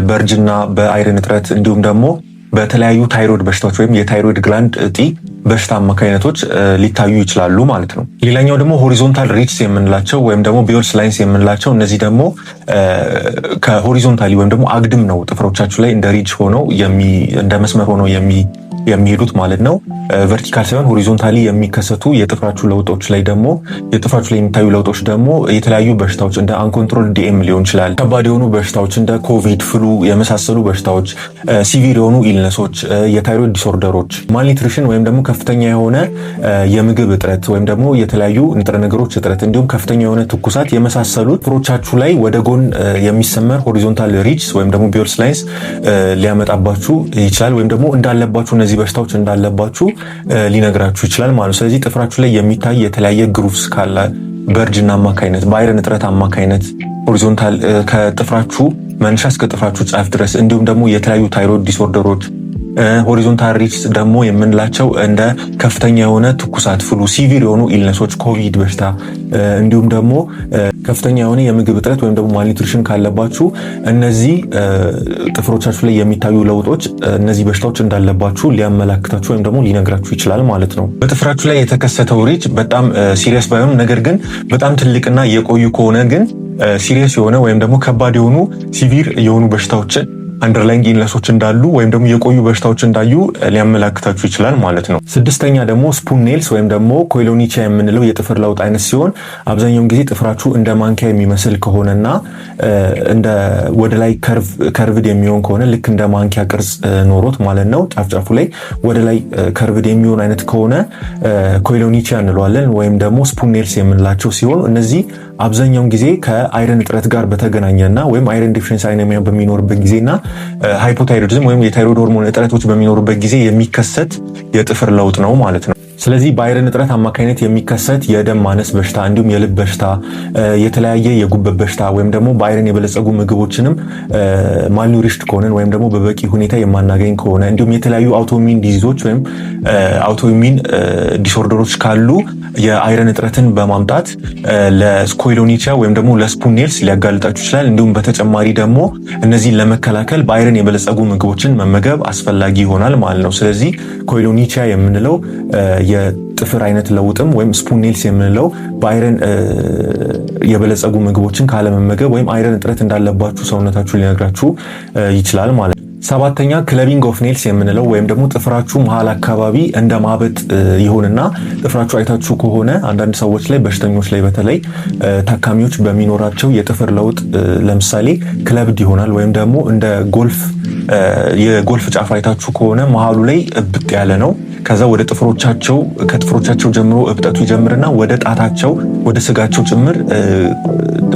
በእርጅና በአይረን እጥረት እንዲሁም ደግሞ በተለያዩ ታይሮይድ በሽታዎች ወይም የታይሮይድ ግላንድ እጢ በሽታ አማካኝነቶች ሊታዩ ይችላሉ ማለት ነው። ሌላኛው ደግሞ ሆሪዞንታል ሪችስ የምንላቸው ወይም ደግሞ ቢዮርስ ላይንስ የምንላቸው እነዚህ ደግሞ ከሆሪዞንታሊ ወይም ደግሞ አግድም ነው ጥፍሮቻችሁ ላይ እንደ ሪጅ ሆነው እንደ መስመር ሆነው የሚሄዱት ማለት ነው። ቨርቲካል ሳይሆን ሆሪዞንታሊ የሚከሰቱ የጥፍራችሁ ለውጦች ላይ ደግሞ የጥፍራችሁ ላይ የሚታዩ ለውጦች ደግሞ የተለያዩ በሽታዎች እንደ አንኮንትሮል ዲኤም ሊሆን ይችላል፣ ከባድ የሆኑ በሽታዎች እንደ ኮቪድ፣ ፍሉ የመሳሰሉ በሽታዎች፣ ሲቪር የሆኑ ኢልነሶች፣ የታይሮይድ ዲስኦርደሮች፣ ማልኒትሪሽን ወይም ደግሞ ከፍተኛ የሆነ የምግብ እጥረት ወይም ደግሞ የተለያዩ ንጥረ ነገሮች እጥረት እንዲሁም ከፍተኛ የሆነ ትኩሳት የመሳሰሉት ጥፍሮቻችሁ ላይ ወደ ጎን የሚሰመር ሆሪዞንታል ሪችስ ወይም ደግሞ ቢዮርስ ላይንስ ሊያመጣባችሁ ይችላል ወይም ደግሞ እንዳለባችሁ እነዚህ በሽታዎች እንዳለባችሁ ሊነግራችሁ ይችላል ማለት ነው። ስለዚህ ጥፍራችሁ ላይ የሚታይ የተለያየ ግሩቭስ ካለ በእርጅና አማካይነት በአይረን እጥረት አማካይነት ሆሪዞንታል ከጥፍራችሁ መነሻ እስከ ጥፍራችሁ ጫፍ ድረስ እንዲሁም ደግሞ የተለያዩ ታይሮይድ ዲስኦርደሮች ሆሪዞንታል ሪችስ ደግሞ የምንላቸው እንደ ከፍተኛ የሆነ ትኩሳት፣ ፍሉ፣ ሲቪር የሆኑ ኢልነሶች፣ ኮቪድ በሽታ እንዲሁም ደግሞ ከፍተኛ የሆነ የምግብ እጥረት ወይም ደግሞ ማልኒትሪሽን ካለባችሁ እነዚህ ጥፍሮቻችሁ ላይ የሚታዩ ለውጦች እነዚህ በሽታዎች እንዳለባችሁ ሊያመላክታችሁ ወይም ደግሞ ሊነግራችሁ ይችላል ማለት ነው። በጥፍራችሁ ላይ የተከሰተው ሪች በጣም ሲሪየስ ባይሆንም ነገር ግን በጣም ትልቅና የቆዩ ከሆነ ግን ሲሪየስ የሆነ ወይም ደግሞ ከባድ የሆኑ ሲቪር የሆኑ በሽታዎችን አንደርላይንግ ኢልነሶች እንዳሉ ወይም ደግሞ የቆዩ በሽታዎች እንዳዩ ሊያመላክታችሁ ይችላል ማለት ነው። ስድስተኛ ደግሞ ስፑን ኔልስ ወይም ደግሞ ኮይሎኒቺያ የምንለው የጥፍር ለውጥ አይነት ሲሆን አብዛኛውን ጊዜ ጥፍራችሁ እንደ ማንኪያ የሚመስል ከሆነና እንደ ወደ ላይ ከርቭድ የሚሆን ከሆነ ልክ እንደ ማንኪያ ቅርጽ ኖሮት ማለት ነው ጫፍጫፉ ላይ ወደ ላይ ከርቭድ የሚሆን አይነት ከሆነ ኮይሎኒቺያ እንለዋለን ወይም ደግሞ ስፑን ኔልስ የምንላቸው ሲሆን እነዚህ አብዛኛውን ጊዜ ከአይረን እጥረት ጋር በተገናኘና ወይም አይረን ዲፊሽንሲ አኒሚያ በሚኖርበት ጊዜና ሃይፖታይሮይዲዝም ወይም የታይሮይድ ሆርሞን እጥረቶች በሚኖሩበት ጊዜ የሚከሰት የጥፍር ለውጥ ነው ማለት ነው። ስለዚህ በአይረን እጥረት አማካኝነት የሚከሰት የደም ማነስ በሽታ እንዲሁም የልብ በሽታ፣ የተለያየ የጉበት በሽታ ወይም ደግሞ በአይረን የበለጸጉ ምግቦችንም ማልኑሪሽድ ከሆነን ወይም ደግሞ በበቂ ሁኔታ የማናገኝ ከሆነ እንዲሁም የተለያዩ አውቶኢሚን ዲዚዞች ወይም አውቶኢሚን ዲስኦርደሮች ካሉ የአይረን እጥረትን በማምጣት ለኮይሎኒቺያ ወይም ደግሞ ለስፑን ኔልስ ሊያጋልጣችሁ ይችላል። እንዲሁም በተጨማሪ ደግሞ እነዚህን ለመከላከል በአይረን የበለጸጉ ምግቦችን መመገብ አስፈላጊ ይሆናል ማለት ነው። ስለዚህ ኮይሎኒቺያ የምንለው የጥፍር አይነት ለውጥም ወይም ስፑን ኔልስ የምንለው በአይረን የበለጸጉ ምግቦችን ካለመመገብ ወይም አይረን እጥረት እንዳለባችሁ ሰውነታችሁ ሊነግራችሁ ይችላል ማለት ነው። ሰባተኛ ክለቢንግ ኦፍ ኔልስ የምንለው ወይም ደግሞ ጥፍራችሁ መሃል አካባቢ እንደ ማበጥ ይሆንና ጥፍራችሁ አይታችሁ ከሆነ አንዳንድ ሰዎች ላይ በሽተኞች ላይ በተለይ ታካሚዎች በሚኖራቸው የጥፍር ለውጥ ለምሳሌ ክለብድ ይሆናል ወይም ደግሞ እንደ የጎልፍ ጫፍ አይታችሁ ከሆነ መሃሉ ላይ እብጥ ያለ ነው። ከዛ ወደ ከጥፍሮቻቸው ጀምሮ እብጠቱ ይጀምርና ወደ ጣታቸው ወደ ስጋቸው ጭምር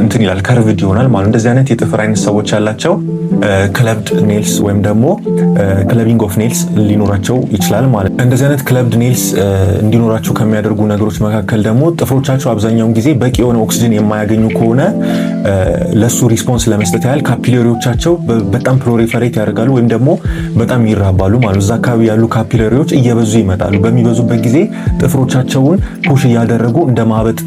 እንትን ይላል ከርቭድ ይሆናል ማለት ነው። እንደዚህ አይነት የጥፍር አይነት ሰዎች ያላቸው ክለብድ ኔልስ ወይም ደግሞ ክለቢንግ ኦፍ ኔልስ ሊኖራቸው ይችላል ማለት ነው። እንደዚህ አይነት ክለብድ ኔልስ እንዲኖራቸው ከሚያደርጉ ነገሮች መካከል ደግሞ ጥፍሮቻቸው አብዛኛውን ጊዜ በቂ የሆነ ኦክሲጅን የማያገኙ ከሆነ ለሱ ሪስፖንስ ለመስጠት ያህል ካፒለሪዎቻቸው በጣም ፕሮሊፈሬት ያደርጋሉ ወይም ደግሞ በጣም ይራባሉ ማለት ነው። እዛ አካባቢ ያሉ ካፒለሪዎች እየበዙ ይመጣሉ። በሚበዙበት ጊዜ ጥፍሮቻቸውን ፑሽ እያደረጉ እንደ ማበጥ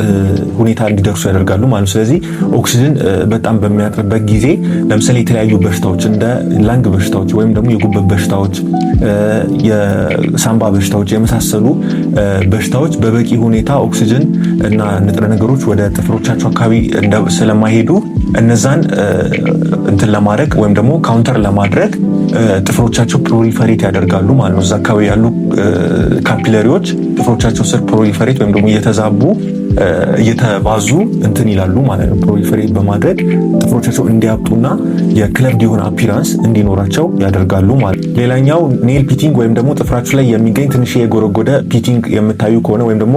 ሁኔታ እንዲደርሱ ያደርጋሉ ማለት ነው። ስለዚህ ኦክሲጅን በጣም በሚያጥርበት ጊዜ ለምሳሌ የተለያዩ በሽታዎች እንደ ላንግ በሽታዎች ወይም ደግሞ የጉበት በሽታዎች፣ የሳምባ በሽታዎች የመሳሰሉ በሽታዎች በበቂ ሁኔታ ኦክሲጅን እና ንጥረ ነገሮች ወደ ጥፍሮቻቸው አካባቢ ስለማይሄዱ እነዛን እንትን ለማድረግ ወይም ደግሞ ካውንተር ለማድረግ ጥፍሮቻቸው ፕሮሊፈሬት ያደርጋሉ ማለት ነው። እዛ አካባቢ ያሉ ካፒለሪዎች ጥፍሮቻቸው ስር ፕሮሊፈሬት ወይም ደግሞ እየተባዙ እንትን ይላሉ ማለት ነው። ፕሮሊፈሬት በማድረግ ጥፍሮቻቸው እንዲያብጡና የክለብድ የሆነ አፒራንስ እንዲኖራቸው ያደርጋሉ ማለት ነው። ሌላኛው ኔል ፒቲንግ ወይም ደግሞ ጥፍራችሁ ላይ የሚገኝ ትንሽ የጎረጎደ ፒቲንግ የምታዩ ከሆነ ወይም ደግሞ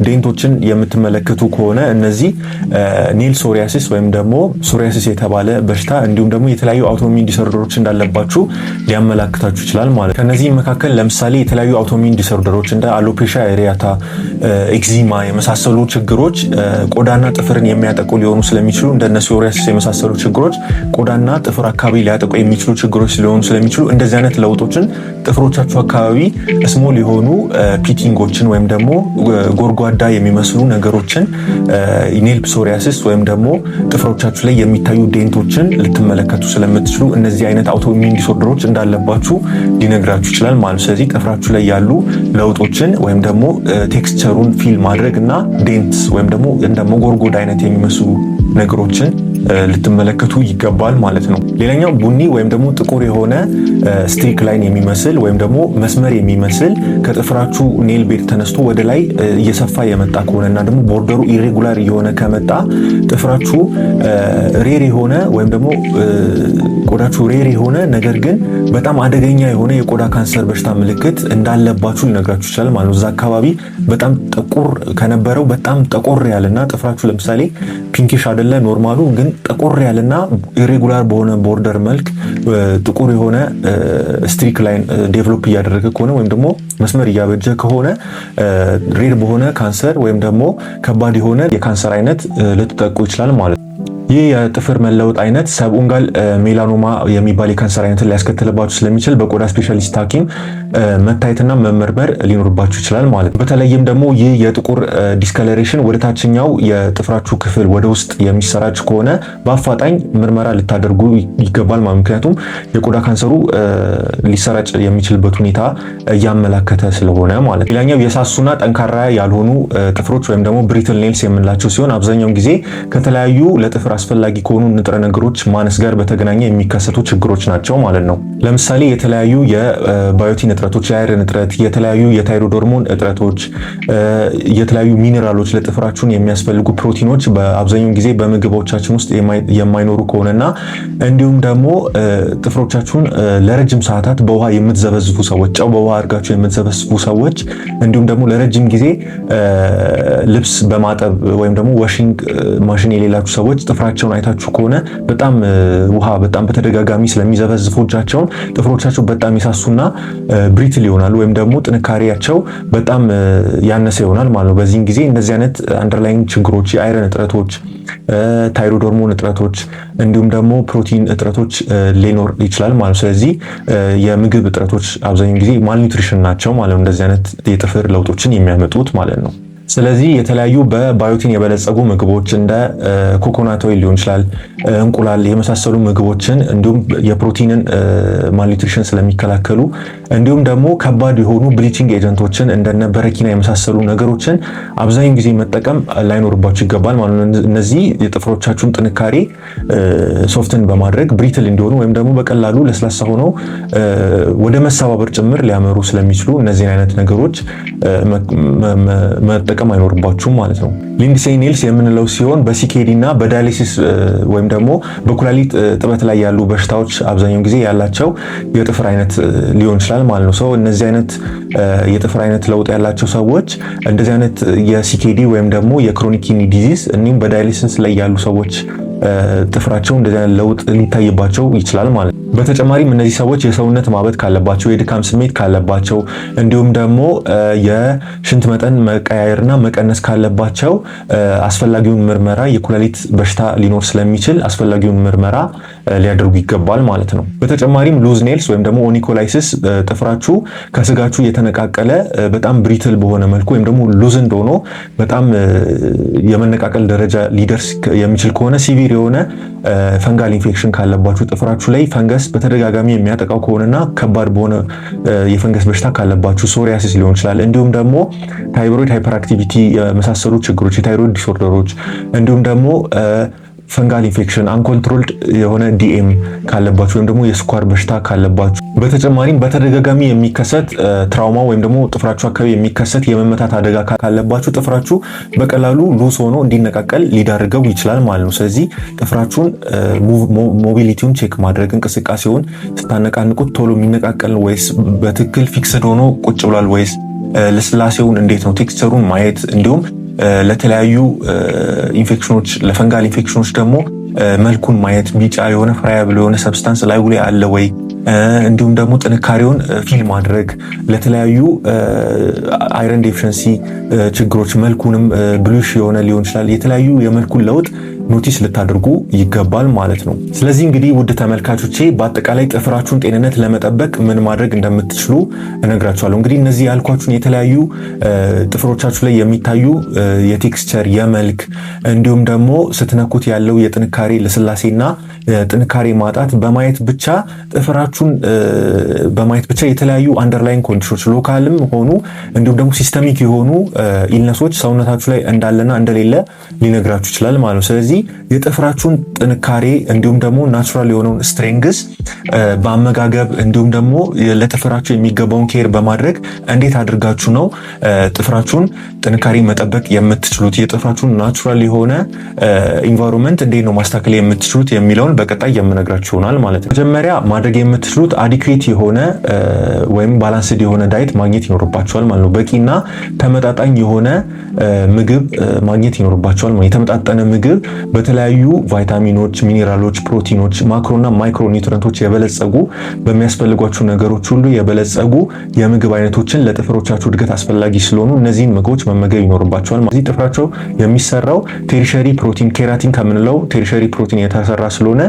ዴንቶችን የምትመለከቱ ከሆነ እነዚህ ኔል ሶሪያሲስ ወይም ደግሞ ሶሪያሲስ የተባለ በሽታ እንዲሁም ደግሞ የተለያዩ አውቶኢሚን ዲስኦርደሮች እንዳለባችሁ ሊያመላክታችሁ ይችላል ማለት ነው። ከነዚህም መካከል ለምሳሌ የተለያዩ አውቶኢሚን ዲስኦርደሮች እንደ አሎፔሻ ኤሪያታ፣ ኤግዚማ የመሳሰሉ ችግሮች ቆዳና ጥፍርን የሚያጠቁ ሊሆኑ ስለሚችሉ እንደነ ሶሪያሲስ የመሳሰሉ ችግሮች ቆዳና ጥፍር አካባቢ ሊያጠቁ የሚችሉ ችግሮች ሊሆኑ ስለሚችሉ እንደዚህ አይነት ለውጦችን ጥፍሮቻችሁ አካባቢ ስሞል የሆኑ ፒቲንጎችን ወይም ደግሞ ጎርጓዳ የሚመስሉ ነገሮችን ኔል ሶሪያሲስ ወይም ደግሞ ጥፍሮቻችሁ ላይ የሚታዩ ዴንቶችን ልትመለከቱ ስለምትችሉ እነዚህ አይነት አውቶኢሚዩን ዲስኦርደሮች እንዳለባችሁ ሊነግራችሁ ይችላል ማለት። ስለዚህ ጥፍራችሁ ላይ ያሉ ለውጦችን ወይም ደግሞ ቴክስቸሩን ፊል ማድረግ እና ዴንትስ ወይም ደግሞ እንደ መጎርጎድ አይነት የሚመስሉ ነገሮችን ልትመለከቱ ይገባል ማለት ነው። ሌላኛው ቡኒ ወይም ደግሞ ጥቁር የሆነ ስትሪክ ላይን የሚመስል ወይም ደግሞ መስመር የሚመስል ከጥፍራችሁ ኔል ቤድ ተነስቶ ወደ ላይ እየሰፋ የመጣ ከሆነና ደግሞ ቦርደሩ ኢሬጉላር እየሆነ ከመጣ ጥፍራችሁ ሬር የሆነ ወይም ደግሞ ቆዳችሁ ሬር የሆነ ነገር ግን በጣም አደገኛ የሆነ የቆዳ ካንሰር በሽታ ምልክት እንዳለባችሁ ሊነግራችሁ ይችላል ማለት ነው። እዛ አካባቢ በጣም ጥቁር ከነበረው በጣም ጠቆር ያለና ጥፍራችሁ ለምሳሌ ፒንኪሽ አይደለ ኖርማሉ ግን ጠቆር ያለና ኢሬጉላር በሆነ ቦርደር መልክ ጥቁር የሆነ ስትሪክ ላይን ዴቨሎፕ እያደረገ ከሆነ ወይም ደግሞ መስመር እያበጀ ከሆነ ሬር በሆነ ካንሰር ወይም ደግሞ ከባድ የሆነ የካንሰር አይነት ልትጠቁ ይችላል ማለት ነው። ይህ የጥፍር መለወጥ አይነት ሰብኡንጋል ሜላኖማ የሚባል የካንሰር አይነትን ሊያስከትልባችሁ ስለሚችል በቆዳ ስፔሻሊስት ሐኪም መታየትና መመርመር ሊኖርባችሁ ይችላል ማለት ነው። በተለይም ደግሞ ይህ የጥቁር ዲስከለሬሽን ወደ ታችኛው የጥፍራችሁ ክፍል ወደ ውስጥ የሚሰራጭ ከሆነ በአፋጣኝ ምርመራ ልታደርጉ ይገባል ማለት ምክንያቱም የቆዳ ካንሰሩ ሊሰራጭ የሚችልበት ሁኔታ እያመላከተ ስለሆነ ማለት ነው። ሌላኛው የሳሱና ጠንካራ ያልሆኑ ጥፍሮች ወይም ደግሞ ብሪትል ኔልስ የምንላቸው ሲሆን አብዛኛውን ጊዜ ከተለያዩ ለጥፍር አስፈላጊ ከሆኑ ንጥረ ነገሮች ማነስ ጋር በተገናኘ የሚከሰቱ ችግሮች ናቸው ማለት ነው። ለምሳሌ የተለያዩ የባዮቲን እጥረቶች፣ የአይረን እጥረት፣ የተለያዩ የታይሮይድ ሆርሞን እጥረቶች፣ የተለያዩ ሚኔራሎች፣ ለጥፍራችሁን የሚያስፈልጉ ፕሮቲኖች በአብዛኛው ጊዜ በምግቦቻችን ውስጥ የማይኖሩ ከሆነና እንዲሁም ደግሞ ጥፍሮቻችሁን ለረጅም ሰዓታት በውሃ የምትዘበዝፉ ሰዎች፣ ጨው በውሃ አድርጋችሁ የምትዘበዝፉ ሰዎች እንዲሁም ደግሞ ለረጅም ጊዜ ልብስ በማጠብ ወይም ደግሞ ዋሺንግ ማሽን የሌላችሁ ሰዎች ጥፍራቸውን አይታችሁ ከሆነ በጣም ውሃ በጣም በተደጋጋሚ ስለሚዘበዝፉ እጃቸውን ጥፍሮቻቸው በጣም ይሳሱና ብሪትል ይሆናሉ ወይም ደግሞ ጥንካሬያቸው በጣም ያነሰ ይሆናል ማለት ነው። በዚህን ጊዜ እነዚህ አይነት አንደርላይን ችግሮች የአይረን እጥረቶች፣ ታይሮይድ ሆርሞን እጥረቶች እንዲሁም ደግሞ ፕሮቲን እጥረቶች ሊኖር ይችላል ማለት ነው። ስለዚህ የምግብ እጥረቶች አብዛኛውን ጊዜ ማልኒውትሪሽን ናቸው ማለት ነው እንደዚህ አይነት የጥፍር ለውጦችን የሚያመጡት ማለት ነው። ስለዚህ የተለያዩ በባዮቲን የበለጸጉ ምግቦች እንደ ኮኮናት ኦይል ሊሆን ይችላል፣ እንቁላል የመሳሰሉ ምግቦችን እንዲሁም የፕሮቲንን ማልኒውትሪሽን ስለሚከላከሉ እንዲሁም ደግሞ ከባድ የሆኑ ብሊቺንግ ኤጀንቶችን እንደነ በረኪና የመሳሰሉ ነገሮችን አብዛኛውን ጊዜ መጠቀም ላይኖርባችሁ ይገባል ማለት ነው። እነዚህ የጥፍሮቻችሁን ጥንካሬ ሶፍትን በማድረግ ብሪትል እንዲሆኑ ወይም ደግሞ በቀላሉ ለስላሳ ሆነው ወደ መሰባበር ጭምር ሊያመሩ ስለሚችሉ እነዚህን አይነት ነገሮች መጠቀም አይኖርባችሁም ማለት ነው። ሊንድሴይ ኔልስ የምንለው ሲሆን በሲኬዲ እና በዳያሊሲስ ወይም ደግሞ በኩላሊት ጥበት ላይ ያሉ በሽታዎች አብዛኛውን ጊዜ ያላቸው የጥፍር አይነት ሊሆን ይችላል ማለት ነው። ሰው እነዚህ አይነት የጥፍር አይነት ለውጥ ያላቸው ሰዎች እንደዚህ አይነት የሲኬዲ ወይም ደግሞ የክሮኒክ ኪድኒ ዲዚዝ እንዲሁም በዳያሊሲስ ላይ ያሉ ሰዎች ጥፍራቸው እንደዚህ አይነት ለውጥ ሊታይባቸው ይችላል ማለት ነው። በተጨማሪም እነዚህ ሰዎች የሰውነት ማበጥ ካለባቸው፣ የድካም ስሜት ካለባቸው እንዲሁም ደግሞ የሽንት መጠን መቀያየርና መቀነስ ካለባቸው አስፈላጊውን ምርመራ የኩላሊት በሽታ ሊኖር ስለሚችል አስፈላጊውን ምርመራ ሊያደርጉ ይገባል ማለት ነው። በተጨማሪም ሉዝ ኔልስ ወይም ደግሞ ኦኒኮላይሲስ ጥፍራችሁ ከስጋችሁ የተነቃቀለ በጣም ብሪትል በሆነ መልኩ ወይም ደግሞ ሉዝ እንደሆነ በጣም የመነቃቀል ደረጃ ሊደርስ የሚችል ከሆነ ሲቪር የሆነ ፈንጋል ኢንፌክሽን ካለባችሁ ጥፍራችሁ ላይ ፈንገስ በተደጋጋሚ የሚያጠቃው ከሆነና ከባድ በሆነ የፈንገስ በሽታ ካለባችሁ ሶሪያሲስ ሊሆን ይችላል። እንዲሁም ደግሞ ታይሮይድ ሃይፐርአክቲቪቲ የመሳሰሉ ችግሮች፣ የታይሮይድ ዲስኦርደሮች እንዲሁም ደግሞ ፈንጋል ኢንፌክሽን አንኮንትሮልድ የሆነ ዲኤም ካለባችሁ ወይም ደግሞ የስኳር በሽታ ካለባችሁ በተጨማሪም በተደጋጋሚ የሚከሰት ትራውማ ወይም ደግሞ ጥፍራችሁ አካባቢ የሚከሰት የመመታት አደጋ ካለባችሁ ጥፍራችሁ በቀላሉ ሉዝ ሆኖ እንዲነቃቀል ሊዳርገው ይችላል ማለት ነው። ስለዚህ ጥፍራችሁን ሞቢሊቲውን ቼክ ማድረግ እንቅስቃሴውን ስታነቃንቁት ቶሎ የሚነቃቀል ወይስ በትክክል ፊክስድ ሆኖ ቁጭ ብሏል ወይስ ልስላሴውን እንዴት ነው ቴክስቸሩን ማየት እንዲሁም ለተለያዩ ኢንፌክሽኖች ለፈንጋል ኢንፌክሽኖች ደግሞ መልኩን ማየት ቢጫ የሆነ ፍራያብል የሆነ ሰብስታንስ ላይ አለ ወይ እንዲሁም ደግሞ ጥንካሬውን ፊል ማድረግ፣ ለተለያዩ አይረን ዴፊሸንሲ ችግሮች መልኩንም ብሉሽ የሆነ ሊሆን ይችላል የተለያዩ የመልኩን ለውጥ ኖቲስ ልታደርጉ ይገባል ማለት ነው። ስለዚህ እንግዲህ ውድ ተመልካቾቼ በአጠቃላይ ጥፍራችሁን ጤንነት ለመጠበቅ ምን ማድረግ እንደምትችሉ እነግራችኋለሁ። እንግዲህ እነዚህ ያልኳችሁን የተለያዩ ጥፍሮቻችሁ ላይ የሚታዩ የቴክስቸር የመልክ እንዲሁም ደግሞ ስትነኩት ያለው የጥንካሬ ልስላሴና ጥንካሬ ማጣት በማየት ብቻ ጥፍራችሁን በማየት ብቻ የተለያዩ አንደርላይን ኮንዲሽኖች ሎካልም ሆኑ እንዲሁም ደግሞ ሲስተሚክ የሆኑ ኢልነሶች ሰውነታችሁ ላይ እንዳለና እንደሌለ ሊነግራችሁ ይችላል ማለት ነው። ስለዚህ የጥፍራችሁን ጥንካሬ እንዲሁም ደግሞ ናቹራል የሆነውን ስትሬንግስ በአመጋገብ እንዲሁም ደግሞ ለጥፍራችሁ የሚገባውን ኬር በማድረግ እንዴት አድርጋችሁ ነው ጥፍራችሁን ጥንካሬ መጠበቅ የምትችሉት፣ የጥፍራችሁን ናቹራል የሆነ ኢንቫይሮንመንት እንዴት ነው ማስተካከል የምትችሉት የሚለውን በቀጣይ የምነግራችሁ ይሆናል ማለት ነው። መጀመሪያ ማድረግ የምትችሉት አዲኩዌት የሆነ ወይም ባላንስድ የሆነ ዳይት ማግኘት ይኖርባችኋል ማለት ነው። በቂና ተመጣጣኝ የሆነ ምግብ ማግኘት ይኖርባችኋል ማለት ነው። የተመጣጠነ ምግብ በተለያዩ ቫይታሚኖች፣ ሚኒራሎች፣ ፕሮቲኖች፣ ማክሮና ማይክሮ ኒውትሪየንቶች የበለጸጉ በሚያስፈልጓችሁ ነገሮች ሁሉ የበለጸጉ የምግብ አይነቶችን ለጥፍሮቻችሁ እድገት አስፈላጊ ስለሆኑ እነዚህን ምግቦች መመገብ ይኖርባችኋል። እዚህ ጥፍራቸው የሚሰራው ቴሪሸሪ ፕሮቲን ኬራቲን ከምንለው ቴሪሸሪ ፕሮቲን የተሰራ ስለሆነ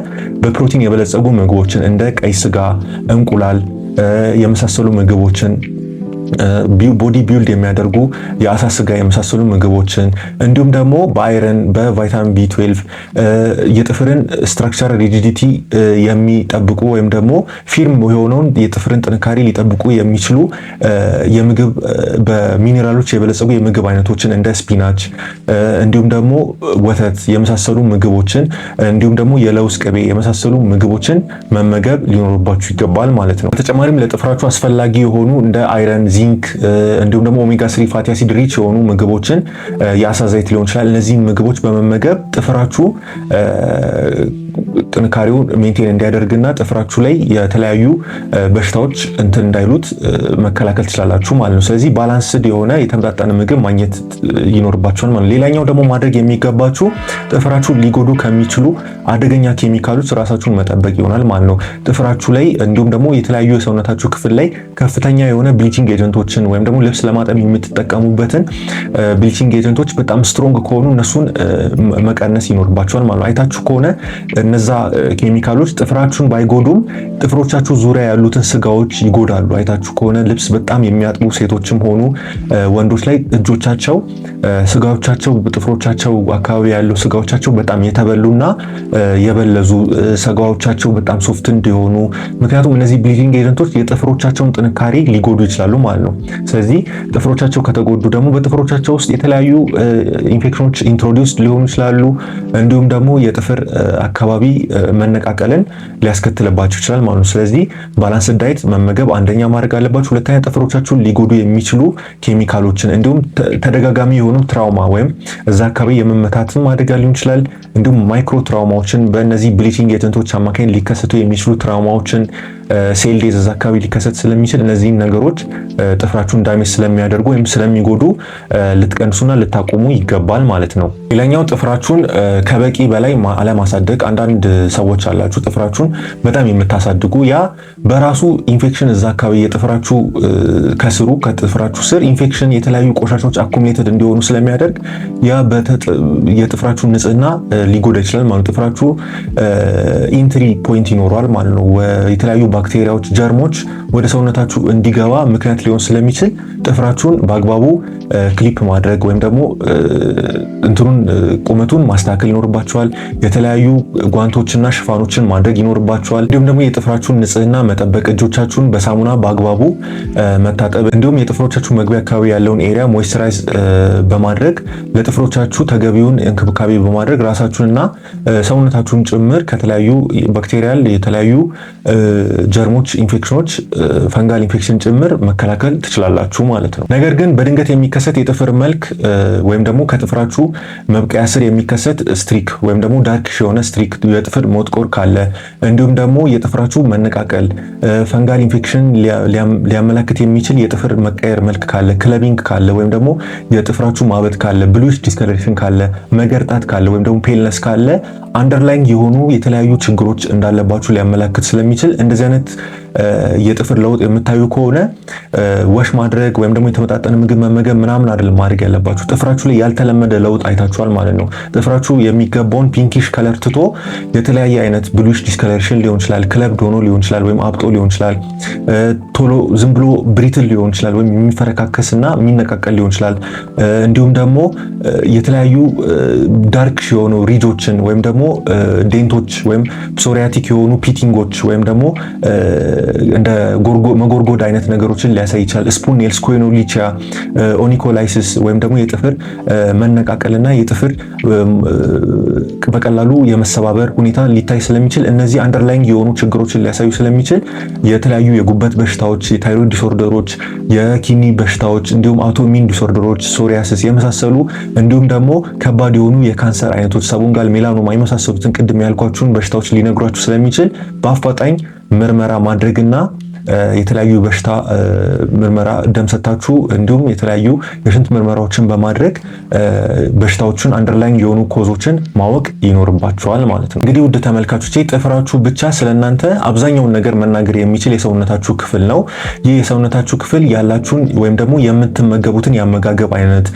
በፕሮቲን የበለጸጉ ምግቦችን እንደ ቀይ ስጋ፣ እንቁላል የመሳሰሉ ምግቦችን ቦዲ ቢልድ የሚያደርጉ የአሳ ስጋ የመሳሰሉ ምግቦችን እንዲሁም ደግሞ በአይረን በቫይታሚን B12 የጥፍርን ስትራክቸር ሪጂዲቲ የሚጠብቁ ወይም ደግሞ ፊርም የሆነውን የጥፍርን ጥንካሬ ሊጠብቁ የሚችሉ የምግብ በሚኔራሎች የበለጸጉ የምግብ አይነቶችን እንደ ስፒናች እንዲሁም ደግሞ ወተት የመሳሰሉ ምግቦችን እንዲሁም ደግሞ የለውዝ ቅቤ የመሳሰሉ ምግቦችን መመገብ ሊኖርባችሁ ይገባል ማለት ነው። በተጨማሪም ለጥፍራችሁ አስፈላጊ የሆኑ እንደ አይረን ዚንክ እንዲሁም ደግሞ ኦሜጋ 3 ፋቲ አሲድ ሪች የሆኑ ምግቦችን የአሳ ዘይት ሊሆን ይችላል። እነዚህን ምግቦች በመመገብ ጥፍራችሁ ጥንካሬውን ሜንቴን እንዲያደርግና ጥፍራችሁ ላይ የተለያዩ በሽታዎች እንትን እንዳይሉት መከላከል ትችላላችሁ ማለት ነው። ስለዚህ ባላንስድ የሆነ የተመጣጠነ ምግብ ማግኘት ይኖርባችኋል ማለት ነው። ሌላኛው ደግሞ ማድረግ የሚገባችሁ ጥፍራችሁን ሊጎዱ ከሚችሉ አደገኛ ኬሚካሎች ራሳችሁን መጠበቅ ይሆናል ማለት ነው። ጥፍራችሁ ላይ እንዲሁም ደግሞ የተለያዩ የሰውነታችሁ ክፍል ላይ ከፍተኛ የሆነ ብሊቺንግ ኤጀንቶችን ወይም ደግሞ ልብስ ለማጠብ የምትጠቀሙበትን ብሊቺንግ ኤጀንቶች በጣም ስትሮንግ ከሆኑ እነሱን መቀነስ ይኖርባችኋል ማለት ነው። አይታችሁ ከሆነ እነዛ ኬሚካሎች ጥፍራችሁን ባይጎዱም ጥፍሮቻችሁ ዙሪያ ያሉትን ስጋዎች ይጎዳሉ። አይታችሁ ከሆነ ልብስ በጣም የሚያጥቡ ሴቶችም ሆኑ ወንዶች ላይ እጆቻቸው ስጋዎቻቸው ጥፍሮቻቸው አካባቢ ያለው ስጋዎቻቸው በጣም የተበሉና የበለዙ ስጋዎቻቸው በጣም ሶፍት እንዲሆኑ ምክንያቱም እነዚህ ብሊቺንግ ኤጀንቶች የጥፍሮቻቸውን ጥንካሬ ሊጎዱ ይችላሉ ማለት ነው። ስለዚህ ጥፍሮቻቸው ከተጎዱ ደግሞ በጥፍሮቻቸው ውስጥ የተለያዩ ኢንፌክሽኖች ኢንትሮዲውስድ ሊሆኑ ይችላሉ። እንዲሁም ደግሞ የጥፍር አካባቢ መነቃቀልን ሊያስከትልባችሁ ይችላል ማለት ነው። ስለዚህ ባላንስድ ዳይት መመገብ አንደኛ ማድረግ አለባችሁ። ሁለተኛ ጥፍሮቻችሁን ሊጎዱ የሚችሉ ኬሚካሎችን እንዲሁም ተደጋጋሚ የሆኑ ትራውማ ወይም እዛ አካባቢ የመመታትን አደጋ ሊሆን ይችላል። እንዲሁም ማይክሮ ትራውማዎችን በእነዚህ ብሊቺንግ ኤጀንቶች አማካኝነት ሊከሰቱ የሚችሉ ትራውማዎችን ሴል ዴዝ እዛ አካባቢ ሊከሰት ስለሚችል እነዚህን ነገሮች ጥፍራችሁን ዳሜጅ ስለሚያደርጉ ወይም ስለሚጎዱ ልትቀንሱና ልታቆሙ ይገባል ማለት ነው። ሌላኛው ጥፍራችሁን ከበቂ በላይ አለማሳደግ። አንዳንድ ሰዎች አላችሁ ጥፍራችሁን በጣም የምታሳድጉ ያ በራሱ ኢንፌክሽን እዛ አካባቢ የጥፍራችሁ ከስሩ ከጥፍራችሁ ስር ኢንፌክሽን የተለያዩ ቆሻሻዎች አኩሙሌትድ እንዲሆኑ ስለሚያደርግ ያ የጥፍራችሁ ንጽህና ሊጎዳ ይችላል ማለት ነው። ጥፍራችሁ ኢንትሪ ፖይንት ይኖረዋል ማለት ነው። የተለያዩ ባክቴሪያዎች፣ ጀርሞች ወደ ሰውነታችሁ እንዲገባ ምክንያት ሊሆን ስለሚችል ጥፍራችሁን በአግባቡ ክሊፕ ማድረግ ወይም ደግሞ እንትኑን ቁመቱን ማስተካከል ይኖርባችኋል። የተለያዩ ጓንቶችና ሽፋኖችን ማድረግ ይኖርባችኋል። እንዲሁም ደግሞ የጥፍራችሁን ንጽህና መጠበቅ፣ እጆቻችሁን በሳሙና በአግባቡ መታጠብ እንዲሁም የጥፍሮቻችሁ መግቢያ አካባቢ ያለውን ኤሪያ ሞይስቸራይዝ በማድረግ ለጥፍሮቻችሁ ተገቢውን እንክብካቤ በማድረግ ራሳችሁንና ሰውነታችሁን ጭምር ከተለያዩ ባክቴሪያል የተለያዩ ጀርሞች፣ ኢንፌክሽኖች፣ ፈንጋል ኢንፌክሽን ጭምር መከላከል ትችላላችሁ ማለት ነው። ነገር ግን በድንገት የሚከሰት የጥፍር መልክ ወይም ደግሞ ከጥፍራችሁ መብቀያ ስር የሚከሰት ስትሪክ ወይም ደግሞ ዳርክ የሆነ ስትሪክ የጥፍር የጥፍር ሞጥቆር ካለ እንዲሁም ደግሞ የጥፍራችሁ መነቃቀል ፈንጋል ኢንፌክሽን ሊያመለክት የሚችል የጥፍር መቀየር መልክ ካለ ክለቢንግ ካለ ወይም ደግሞ የጥፍራችሁ ማበጥ ካለ ብሉሽ ዲስከለሬሽን ካለ መገርጣት ካለ ወይም ደግሞ ፔልነስ ካለ አንደርላይንግ የሆኑ የተለያዩ ችግሮች እንዳለባችሁ ሊያመለክት ስለሚችል እንደዚህ አይነት የጥፍር ለውጥ የምታዩ ከሆነ ወሽ ማድረግ ወይም ደግሞ የተመጣጠነ ምግብ መመገብ ምናምን አይደለም ማድረግ ያለባችሁ። ጥፍራችሁ ላይ ያልተለመደ ለውጥ አይታችኋል ማለት ነው። ጥፍራችሁ የሚገባውን ፒንኪሽ ከለር ትቶ የተለያየ አይነት ብሉሽ ዲስከለሬሽን ሊሆን ይችላል፣ ክለብድ ሆኖ ሊሆን ይችላል፣ ወይም አብጦ ሊሆን ይችላል፣ ቶሎ ዝም ብሎ ብሪትል ሊሆን ይችላል፣ ወይም የሚፈረካከስና የሚነቃቀል ሊሆን ይችላል። እንዲሁም ደግሞ የተለያዩ ዳርክ የሆኑ ሪጆችን ወይም ደግሞ ዴንቶች ወይም ፕሶሪያቲክ የሆኑ ፒቲንጎች ወይም ደግሞ እንደ መጎርጎድ አይነት ነገሮችን ሊያሳይ ይችላል። ስፑን ኔልስ፣ ኮይኖሊቺያ፣ ኦኒኮላይሲስ ወይም ደግሞ የጥፍር መነቃቀልና የጥፍር በቀላሉ የመሰባበር ሁኔታ ሊታይ ስለሚችል እነዚህ አንደርላይንግ የሆኑ ችግሮችን ሊያሳዩ ስለሚችል የተለያዩ የጉበት በሽታዎች፣ የታይሮይድ ዲስኦርደሮች፣ የኪኒ በሽታዎች እንዲሁም አውቶኢሚን ዲስኦርደሮች፣ ሶሪያሲስ የመሳሰሉ እንዲሁም ደግሞ ከባድ የሆኑ የካንሰር አይነቶች ሳቡንጋል፣ ሜላኖማ የመሳሰሉትን ቅድም ያልኳችሁን በሽታዎች ሊነግሯችሁ ስለሚችል በአፋጣኝ ምርመራ ማድረግና የተለያዩ በሽታ ምርመራ ደም ሰጣችሁ እንዲሁም የተለያዩ የሽንት ምርመራዎችን በማድረግ በሽታዎችን አንደርላይንግ የሆኑ ኮዞችን ማወቅ ይኖርባችኋል ማለት ነው። እንግዲህ ውድ ተመልካቾቼ ጥፍራችሁ ብቻ ስለናንተ አብዛኛውን ነገር መናገር የሚችል የሰውነታችሁ ክፍል ነው። ይህ የሰውነታችሁ ክፍል ያላችሁን ወይም ደግሞ የምትመገቡትን የአመጋገብ አይነት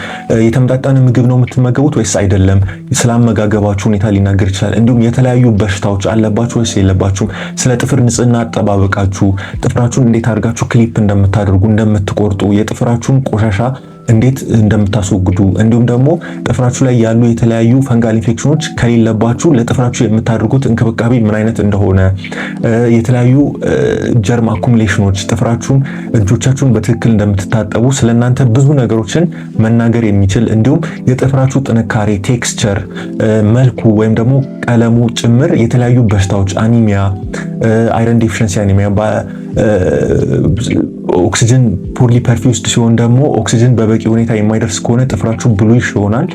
የተመጣጠነ ምግብ ነው የምትመገቡት ወይስ አይደለም፣ ስላመጋገባችሁ ሁኔታ ሊናገር ይችላል። እንዲሁም የተለያዩ በሽታዎች አለባችሁ ወይስ የለባችሁም፣ ስለ ጥፍር ንጽህና አጠባበቃችሁ ጥፍራችሁን እንዴት አድርጋችሁ ክሊፕ እንደምታደርጉ እንደምትቆርጡ የጥፍራችሁን ቆሻሻ እንዴት እንደምታስወግዱ እንዲሁም ደግሞ ጥፍራችሁ ላይ ያሉ የተለያዩ ፈንጋል ኢንፌክሽኖች ከሌለባችሁ ለጥፍራችሁ የምታደርጉት እንክብካቤ ምን አይነት እንደሆነ የተለያዩ ጀርም አኩሙሌሽኖች ጥፍራችሁን እጆቻችሁን በትክክል እንደምትታጠቡ ስለናንተ ብዙ ነገሮችን መናገር የሚችል እንዲሁም የጥፍራችሁ ጥንካሬ ቴክስቸር መልኩ ወይም ደግሞ ቀለሙ ጭምር የተለያዩ በሽታዎች አኒሚያ አይረን ዴፊሽንሲ አኒሚያ ኦክሲጅን ፖርሊ ፐርፊውስድ ሲሆን ደግሞ ኦክሲጅን በበቂ ሁኔታ የማይደርስ ከሆነ ጥፍራችሁ ብሉይሽ ይሆናል።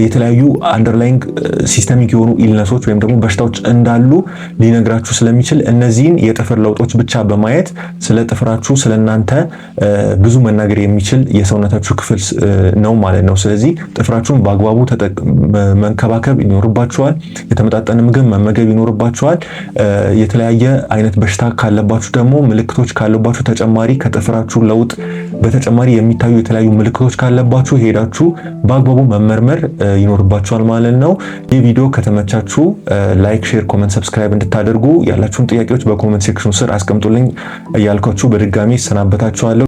የተለያዩ አንደርላይንግ ሲስተሚክ የሆኑ ኢልነሶች ወይም ደግሞ በሽታዎች እንዳሉ ሊነግራችሁ ስለሚችል እነዚህን የጥፍር ለውጦች ብቻ በማየት ስለ ጥፍራችሁ ስለናንተ ብዙ መናገር የሚችል የሰውነታችሁ ክፍል ነው ማለት ነው። ስለዚህ ጥፍራችሁን በአግባቡ መንከባከብ ይኖርባችኋል። የተመጣጠነ ምግብ መመገብ ይኖርባችኋል። የተለያየ አይነት በሽታ ካለባችሁ ደግሞ ምልክቶች ካለባችሁ ተጨማሪ ከጥፍራችሁ ለውጥ በተጨማሪ የሚታዩ የተለያዩ ምልክቶች ካለባችሁ ሄዳችሁ በአግባቡ መመርመር ይኖርባችኋል ማለት ነው። ይህ ቪዲዮ ከተመቻችሁ ላይክ፣ ሼር፣ ኮመንት፣ ሰብስክራይብ እንድታደርጉ ያላችሁን ጥያቄዎች በኮመንት ሴክሽን ስር አስቀምጡልኝ እያልኳችሁ በድጋሚ ሰናበታችኋለሁ።